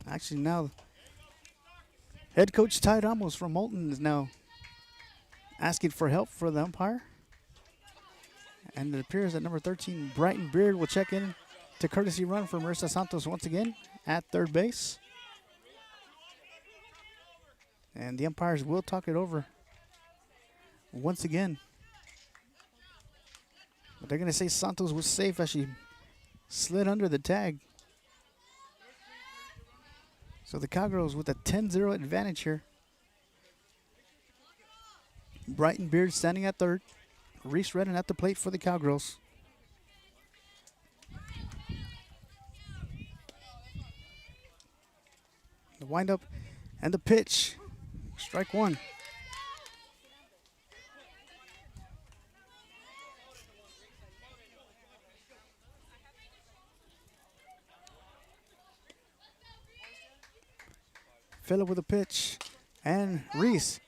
actually now head coach Ty Ramos from Moulton is now asking for help for the umpire. And it appears that number 13, Brighton Beard, will check in to courtesy run for Marissa Santos once again at third base. And the umpires will talk it over once again. But they're going to say Santos was safe as she slid under the tag. So the Cowgirls with a 10-0 advantage here. Brighton Beard standing at third. Reese Redden at the plate for the Cowgirls. The windup and the pitch. Strike one. Phillip with a pitch. And Reese,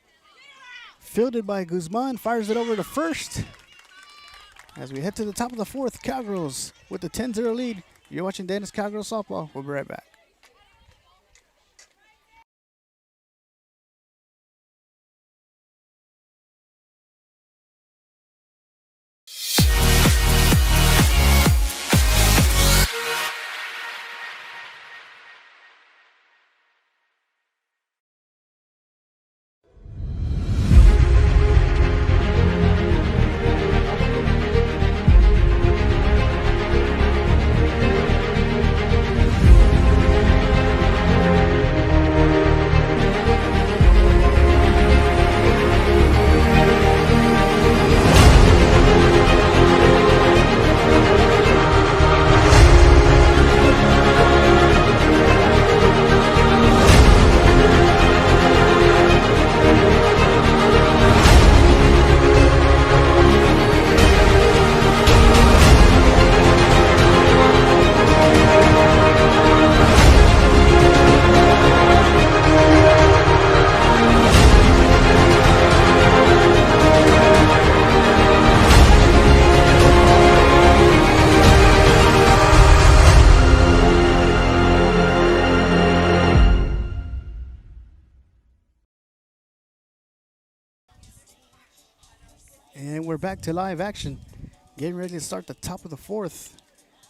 fielded by Guzman, fires it over to first. As we head to the top of the fourth, Cowgirls with the 10-0 lead. You're watching Dana's Cowgirls Softball. We'll be right back. And we're back to live action. Getting ready to start the top of the fourth.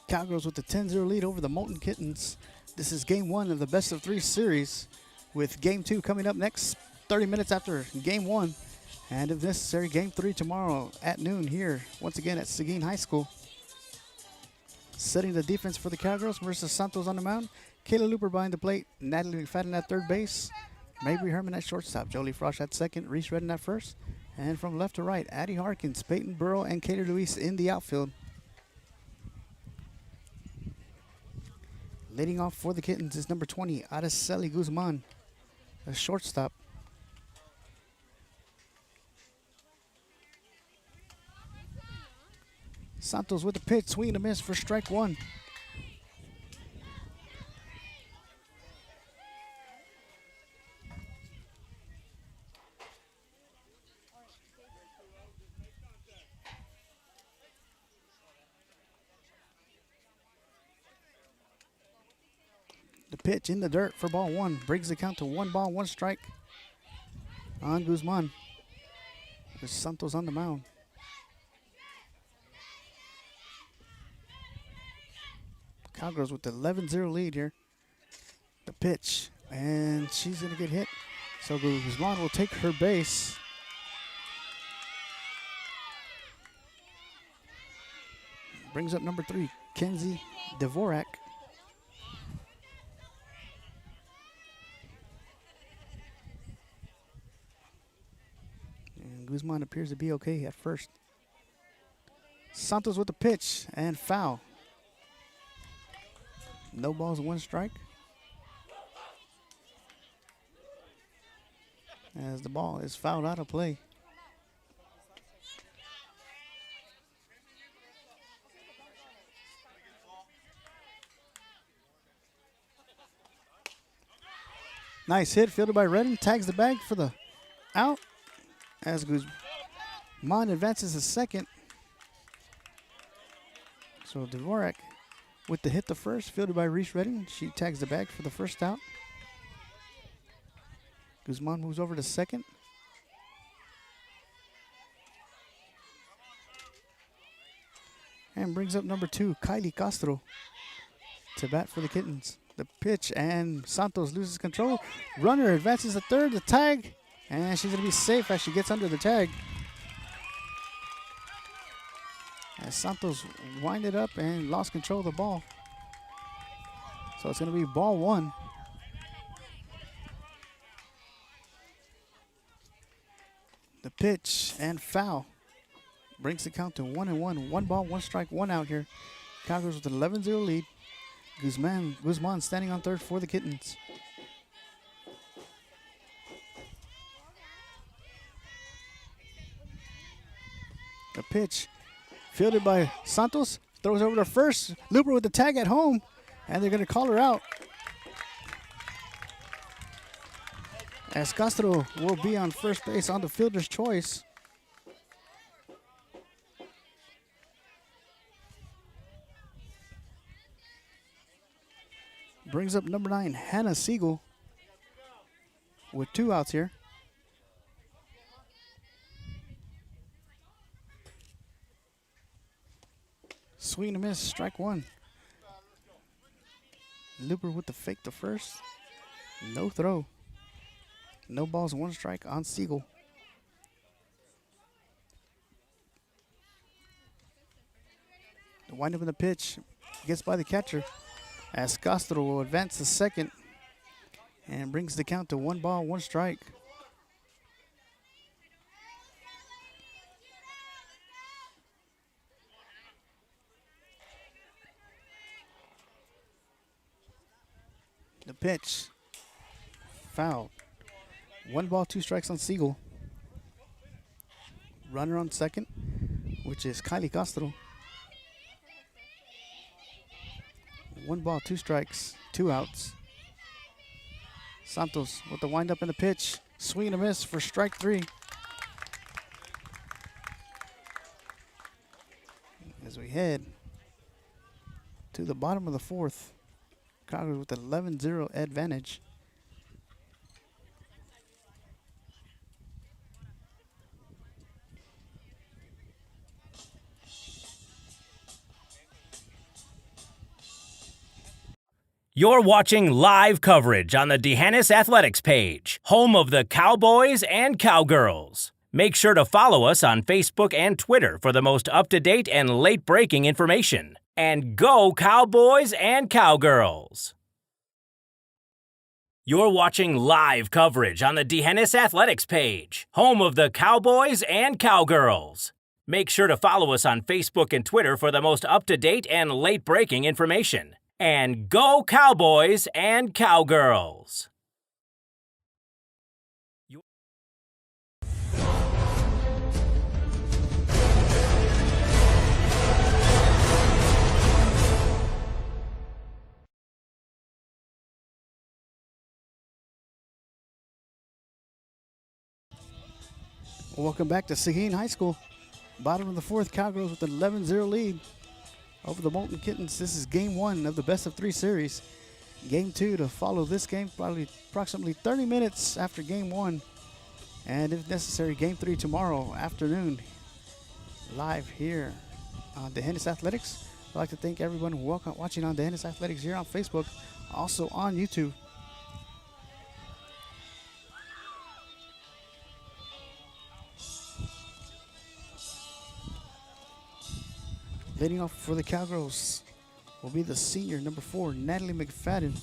Cowgirls with the 10-0 lead over the Moulton Kittens. This is game one of the best of three series, with game two coming up next 30 minutes after game one. And if necessary, game three tomorrow at noon here, once again at Seguin High School. Setting the defense for the Cowgirls, Marissa Santos on the mound, Kayla Looper behind the plate, Natalie McFadden at third base, Mabry Herman at shortstop, Jolie Frosch at second, Reese Redden at first. And from left to right, Addie Harkins, Peyton Burrow, and Kater Luis in the outfield. Leading off for the Kittens is number 20, Araceli Guzman, a shortstop. Santos with the pitch, swing and a miss for strike one. The pitch in the dirt for ball one. Brings the count to 1 ball, 1 strike on Guzman. There's Santos on the mound. Cowgirls with the 11-0 lead here. The pitch, and she's going to get hit. So Guzman will take her base. Brings up number 3, Kenzie Dvorak. Guzman Guzman appears to be okay at first. Santos with the pitch and foul. No balls, 1 strike. As the ball is fouled out of play. Nice hit, fielded by Redden. Tags the bag for the out. As Guzman advances to second. So Dvorak with the hit the first, fielded by Reese Redden. She tags the bag for the first out. Guzman moves over to second. And brings up number 2, Kylie Castro, to bat for the Kittens. The pitch, and Santos loses control. Runner advances to third, the tag, and she's going to be safe as she gets under the tag. As Santos winded up and lost control of the ball. So it's going to be ball 1. The pitch and foul brings the count to 1-1. 1 ball, 1 strike, 1 out here. Cowgirls with an 11-0 lead. Guzman standing on third for the Kittens. The pitch fielded by Santos, throws over to first. Looper with the tag at home, and they're going to call her out. As Castro will be on first base on the fielder's choice. Brings up number 9, Hannah Siegel, with 2 outs here. Swing and miss, strike 1. Looper with the fake to first. No throw. No balls, 1 strike on Siegel. The windup in the pitch gets by the catcher. As Castro will advance to second and brings the count to 1 ball, 1 strike. The pitch, foul. 1 ball, 2 strikes on Siegel. Runner on second, which is Kylie Castro. 1 ball, 2 strikes, 2 outs. Santos with the windup and the pitch. Swing and a miss for strike 3. As we head to the bottom of the 4th, Cowgirls with an 11-0 advantage. You're watching live coverage on the D'Hanis Athletics page, home of the Cowboys and Cowgirls. Make sure to follow us on Facebook and Twitter for the most up-to-date and late-breaking information. And go Cowboys and Cowgirls! You're watching live coverage on the D'Hanis Athletics page, home of the Cowboys and Cowgirls. Make sure to follow us on Facebook and Twitter for the most up-to-date and late-breaking information. And go Cowboys and Cowgirls! Welcome back to Seguin High School. Bottom of the 4th, Cowgirls with an 11-0 lead over the Moulton Kittens. This is game 1 of the best of 3 series. Game 2 to follow this game, probably approximately 30 minutes after game 1. And if necessary, game 3 tomorrow afternoon, live here on D'Hanis Athletics. I'd like to thank everyone watching on D'Hanis Athletics here on Facebook, also on YouTube. Leading off for the Cowgirls will be the senior, number 4, Natalie McFadden.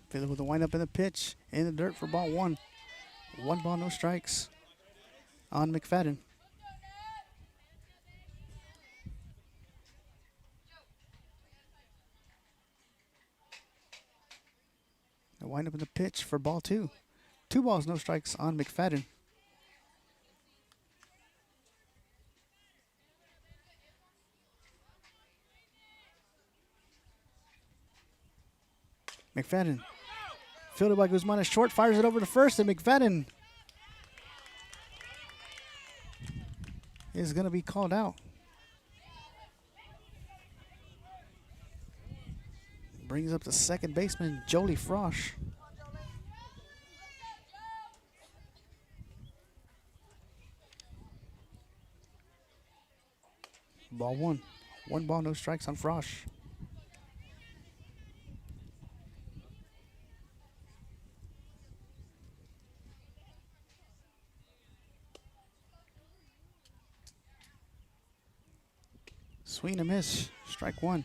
Fiddler with the windup and the pitch in the dirt for ball 1. 1 ball, no strikes on McFadden. The windup and the pitch for ball 2. 2 balls, no strikes on McFadden. McFadden, fielded by Guzman, is short, fires it over to first, and McFadden is going to be called out. Brings up the second baseman, Jolie Frosch. Ball 1. 1 ball, no strikes on Frosch. Swing and a miss. Strike 1.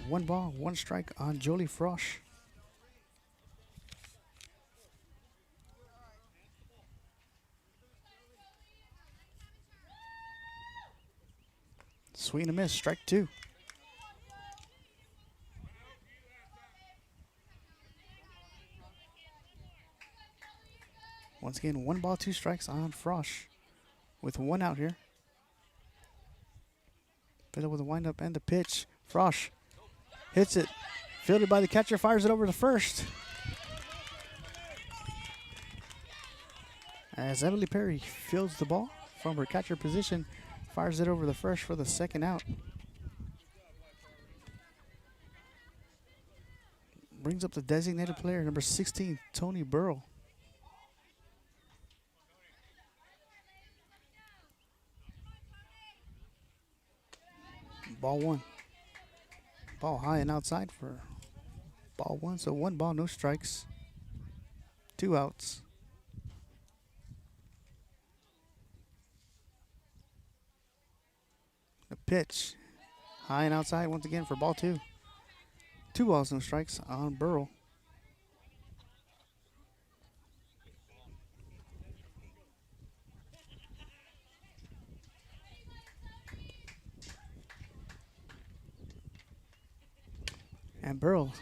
1 ball, 1 strike on Jolie Frosch. Swing and a miss. Strike 2. Once again, 1 ball, 2 strikes on Frosch with 1 out here. Fiddler with the windup and the pitch. Frosch hits it. Fielded by the catcher, fires it over to first. As Emily Perry fields the ball from her catcher position, fires it over the first for the second out. Brings up the designated player, number 16, Tony Burrow. Ball 1. Ball high and outside for ball 1. So 1 ball, no strikes. 2 outs. The pitch. High and outside once again for ball 2. 2 balls, no strikes on Burrow. And Burrow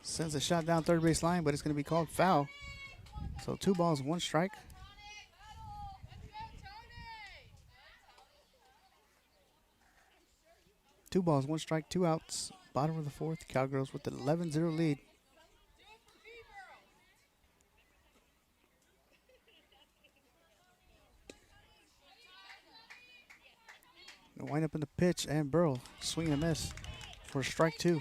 sends a shot down third base line, but it's going to be called foul. So 2 balls, 1 strike. Two balls, 1 strike, 2 outs. Bottom of the 4th, Cowgirls with the 11-0 lead. The wind up in the pitch, and Burrow swing and a miss for strike 2.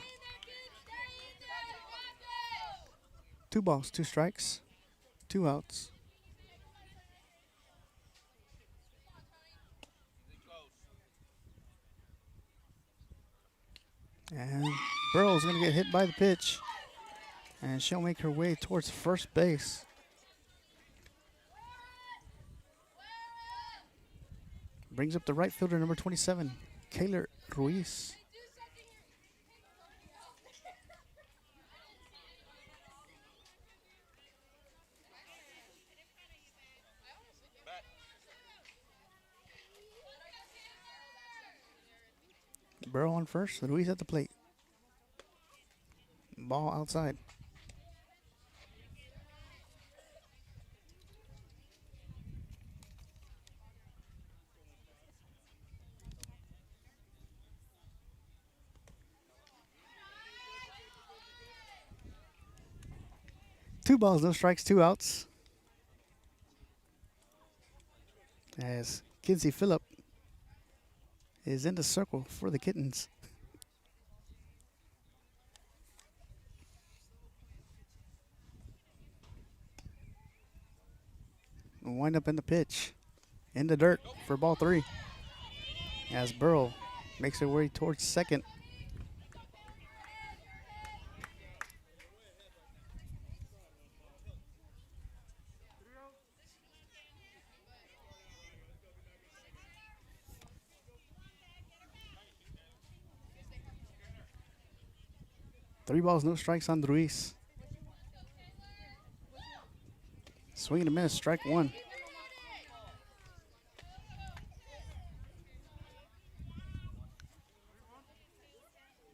2 balls, 2 strikes, 2 outs. And Burrow's going to get hit by the pitch, and she'll make her way towards first base. Brings up the right fielder, number 27, Kayler Ruiz. Burrow on first, Ruiz at the plate. Ball outside. Two balls, no strikes, 2 outs. As Kinsey Phillip is in the circle for the Kittens. Wind up in the pitch. In the dirt for ball 3. As Burrow makes her way towards second. Three balls, no strikes on Ruiz. Swing and a miss, strike one.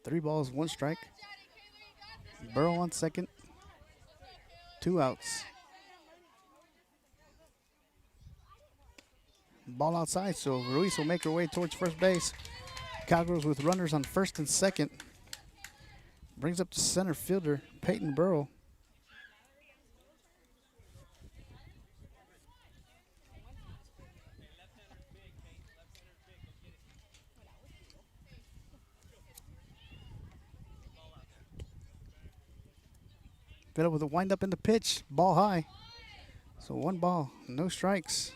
Three balls, one strike. Burrow on second. 2 outs. Ball outside, so Ruiz will make her way towards first base. Cowgirls with runners on first and second. Brings up the center fielder, Peyton Burrow. Fiddle with a windup in the pitch, ball high. So 1 ball, no strikes.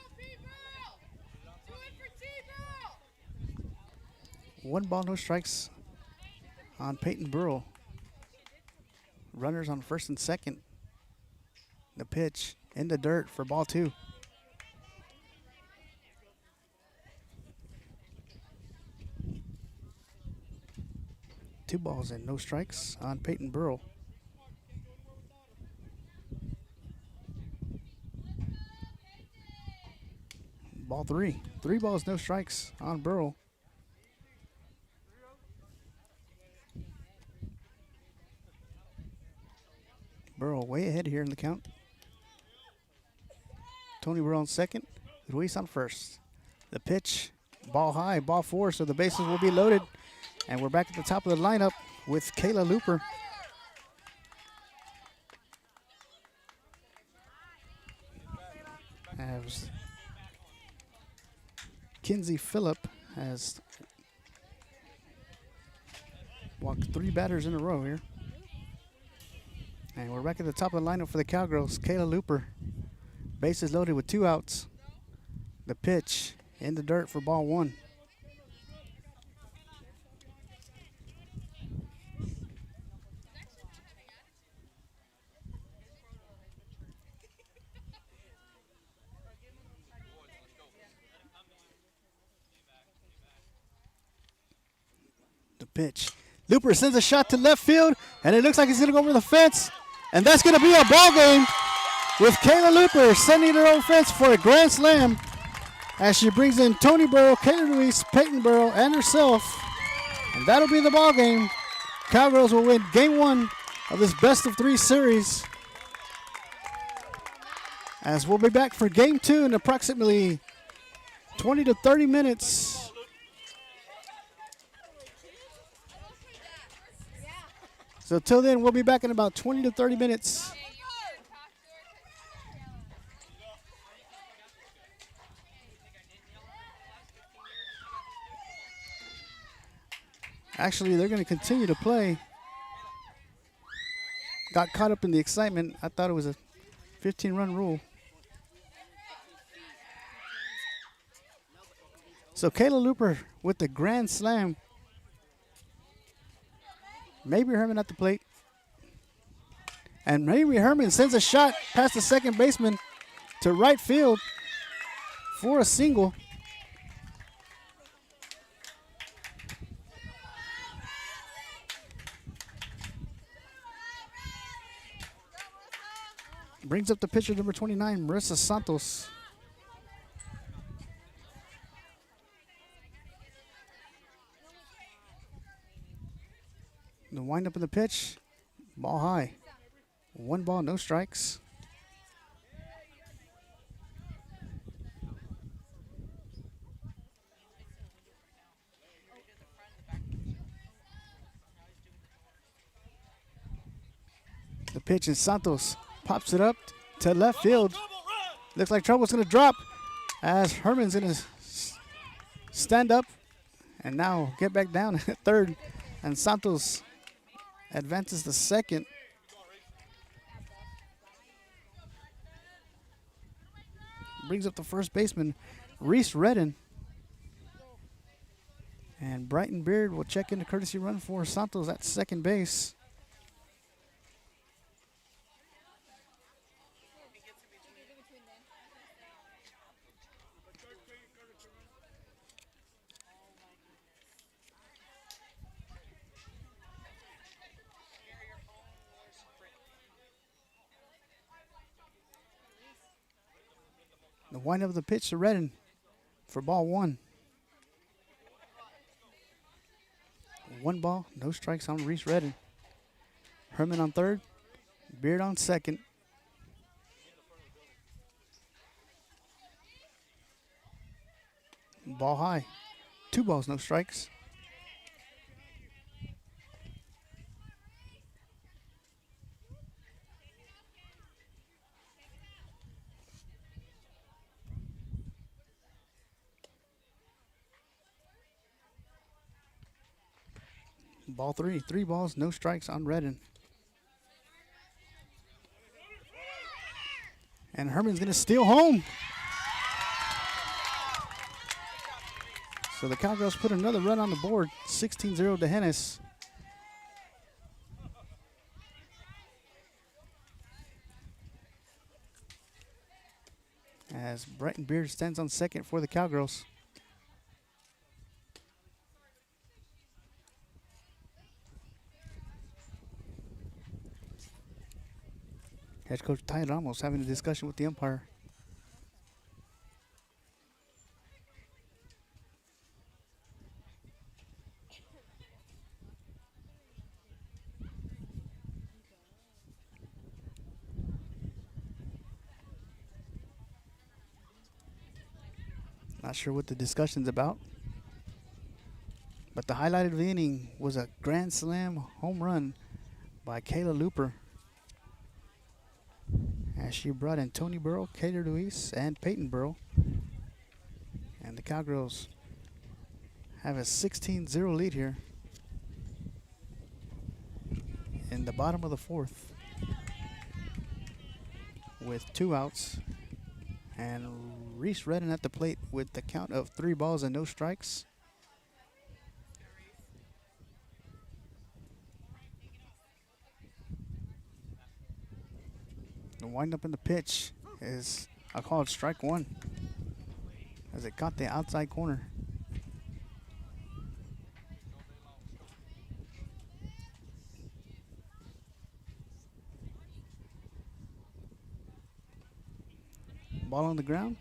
1 ball, no strikes on Peyton Burrow. Runners on first and second. The pitch in the dirt for ball 2. Two balls and no strikes on Peyton Burrow. Ball 3. 3 balls, no strikes on Burrow. Burrow way ahead here in the count. Tony Burrow on second. Ruiz on first. The pitch, ball high, ball 4, so the bases will be loaded. And we're back at the top of the lineup with Kayla Looper. As Kinsey Phillip has walked 3 batters in a row here. And we're back at the top of the lineup for the Cowgirls. Kayla Looper, bases loaded with 2 outs. The pitch in the dirt for ball 1. The pitch. Looper sends a shot to left field, and it looks like he's going to go over the fence. And that's going to be a ball game with Kayla Looper sending her own fence for a grand slam as she brings in Tony Burrow, Kayla Ruiz, Peyton Burrow, and herself. And that'll be the ball game. Cowgirls will win game 1 of this best-of-3 series. As we'll be back for game 2 in approximately 20 to 30 minutes. So till then, we'll be back in about 20 to 30 minutes. Actually, they're going to continue to play. Got caught up in the excitement. I thought it was a 15-run rule. So Kayla Looper with the grand slam. Maybe Herman at the plate. And maybe Herman sends a shot past the second baseman to right field for a single. Brings up the pitcher number 29, Marissa Santos. The windup of the pitch, ball high. 1 ball, no strikes. The pitch, and Santos pops it up to left field. Looks like trouble's going to drop as Herman's going to stand up and now get back down at third. And Santos advances to second. Brings up the first baseman, Reese Redden. And Brighton Beard will check in the courtesy run for Santos at second base. wind up of the pitch to Redden for ball one. 1 ball, no strikes on Reese Redden. Herman on third, Beard on second. Ball high. 2 balls, no strikes. Ball 3. 3 balls, no strikes on Redden. And Herman's going to steal home. So the Cowgirls put another run on the board, 16-0 to Hennis. As Brighton Beard stands on second for the Cowgirls. Head coach Ty Ramos having a discussion with the umpire. Not sure what the discussion's about. But the highlight of the inning was a grand slam home run by Kayla Looper, as she brought in Tony Burrow, Kater Luis, and Peyton Burrow. And the Cowgirls have a 16-0 lead here in the bottom of the fourth with 2 outs. And Reese Redden at the plate with the count of 3 balls and no strikes. The windup in the pitch is, I'll call it strike 1, as it caught the outside corner. Ball on the ground,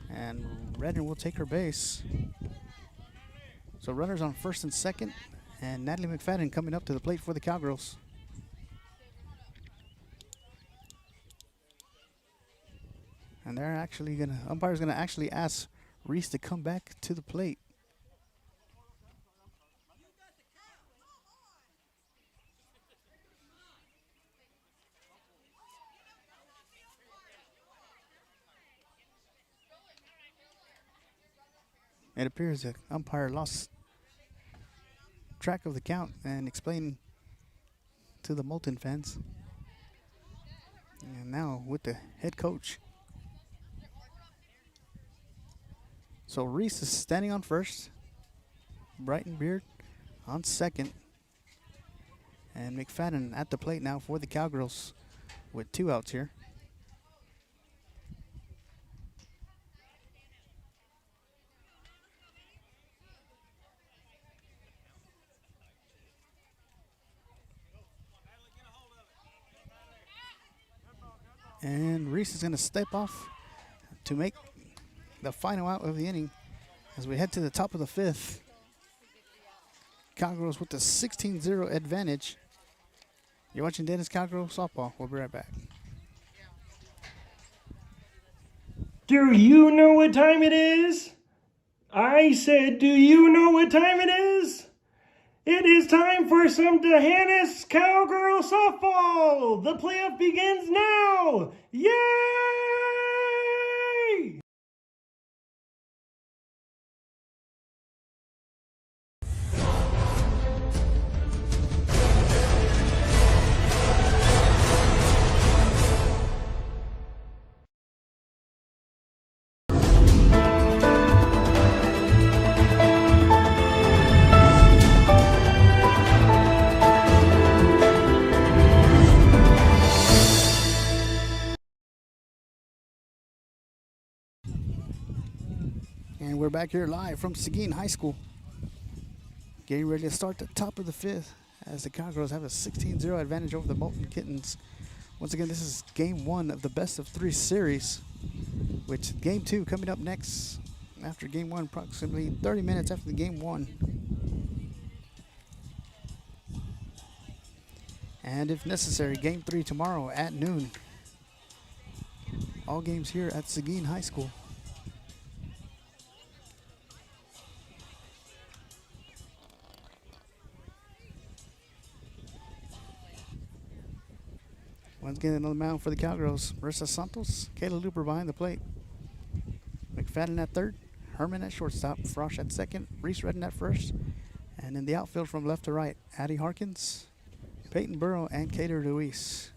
and Redden will take her base. So runners on first and second, and Natalie McFadden coming up to the plate for the Cowgirls. And they're actually gonna, umpire's gonna actually ask Reese to come back to the plate. It appears the umpire lost track of the count and explained to the Moulton fans. And now with the head coach. So Reese is standing on first, Brighton Beard on second, and McFadden at the plate now for the Cowgirls with 2 outs here. And Reese is going to step off to make the final out of the inning as we head to the top of the 5th. Cowgirls with the 16-0 advantage. You're watching Dennis Cowgirl Softball. We'll be right back. Do you know what time it is? I said, do you know what time it is? It is time for some D'Hanis Cowgirl Softball! The playoff begins now! Yay! And we're back here live from Seguin High School. Getting ready to start the top of the 5th as the Cowgirls have a 16-0 advantage over the Moulton Kittens. Once again, this is game 1 of the best of 3 series. Which game 2 coming up next after game 1, approximately 30 minutes after the game 1. And if necessary, game 3 tomorrow at noon. All games here at Seguin High School. Once again, another mound for the Cowgirls. Marissa Santos, Kayla Looper behind the plate. McFadden at third, Herman at shortstop, Frosch at second, Reese Redden at first. And in the outfield from left to right, Addie Harkins, Peyton Burrow, and Kater Luis.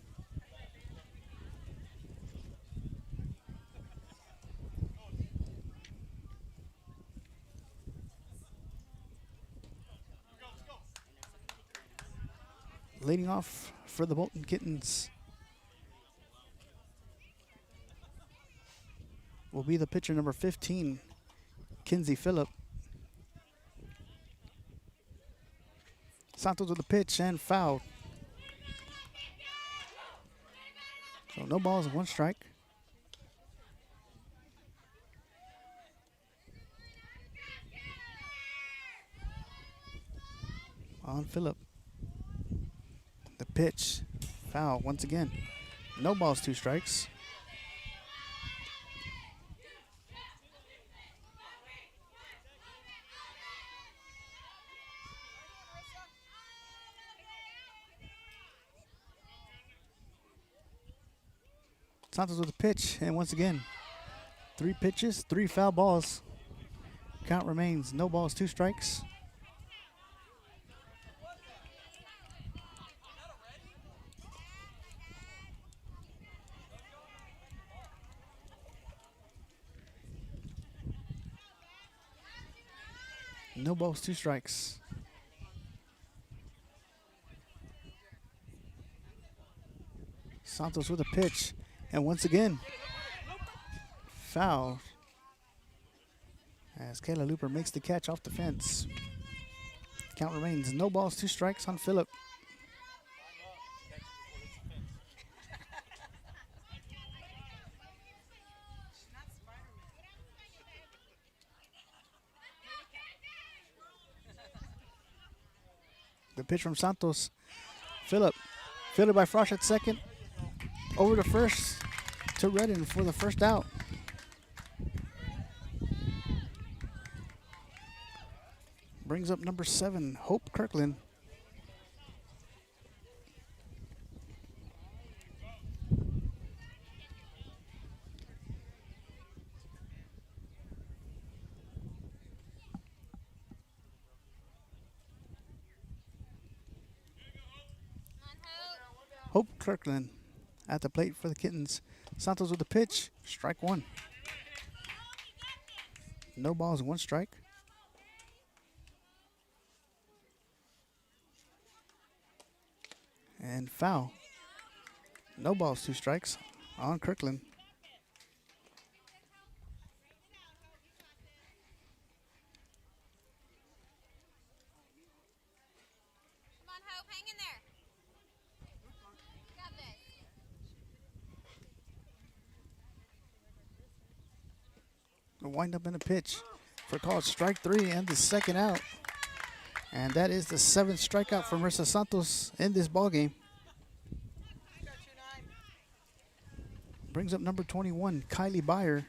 Leading off for the Moulton Kittens will be the pitcher number 15, Kinsey Phillip. Santos with the pitch and foul. So no balls and 1 strike. On Phillip. The pitch, foul once again. No balls, 2 strikes. Santos with a pitch, and once again, 3 pitches, 3 foul balls. Count remains no balls, 2 strikes. No balls, 2 strikes. Santos with a pitch, and once again, foul. As Kayla Looper makes the catch off the fence. Count remains no balls, 2 strikes on Phillip. The pitch from Santos. Phillip, fielded by Frosch at second. Over to first to Redden for the first out. Brings up number 7, Hope Kirkland. Hope Kirkland at the plate for the Kittens. Santos with the pitch, strike 1. No balls, 1 strike. And foul. No balls, 2 strikes on Kirkland. Come on, Hope, hang in there. You got this. The wind up in the pitch for called strike 3 and the second out. And that is the 7th strikeout for Marissa Santos in this ballgame. Brings up number 21, Kylie Byer.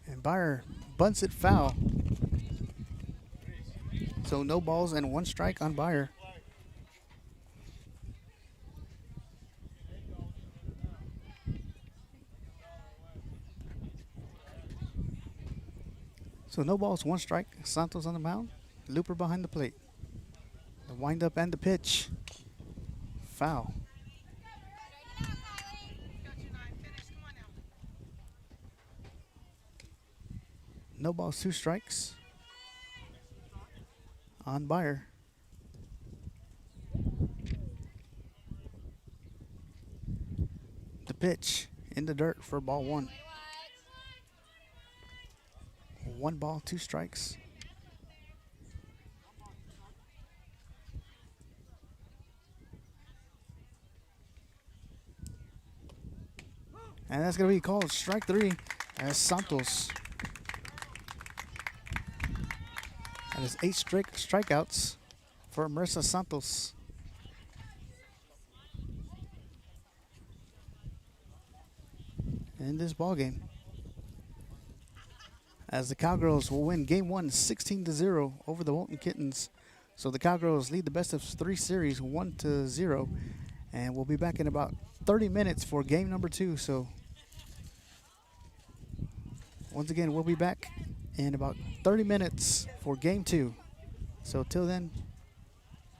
And Byer bunts it foul. So no balls and 1 strike on Byer. So no balls, 1 strike. Santos on the mound. Looper behind the plate. The windup and the pitch. Foul. No balls, 2 strikes on Byer. The pitch in the dirt for ball 1. 1 ball, 2 strikes. And that's going to be called strike 3 as Santos. That is 8 strikeouts for Marissa Santos. In this ball game, as the Cowgirls will win Game 1 16-0 over the Moulton Kittens. So the Cowgirls lead the best of 3 series 1-0, and we'll be back in about 30 minutes for Game number 2. So once again, we'll be back in about 30 minutes for Game 2. So till then,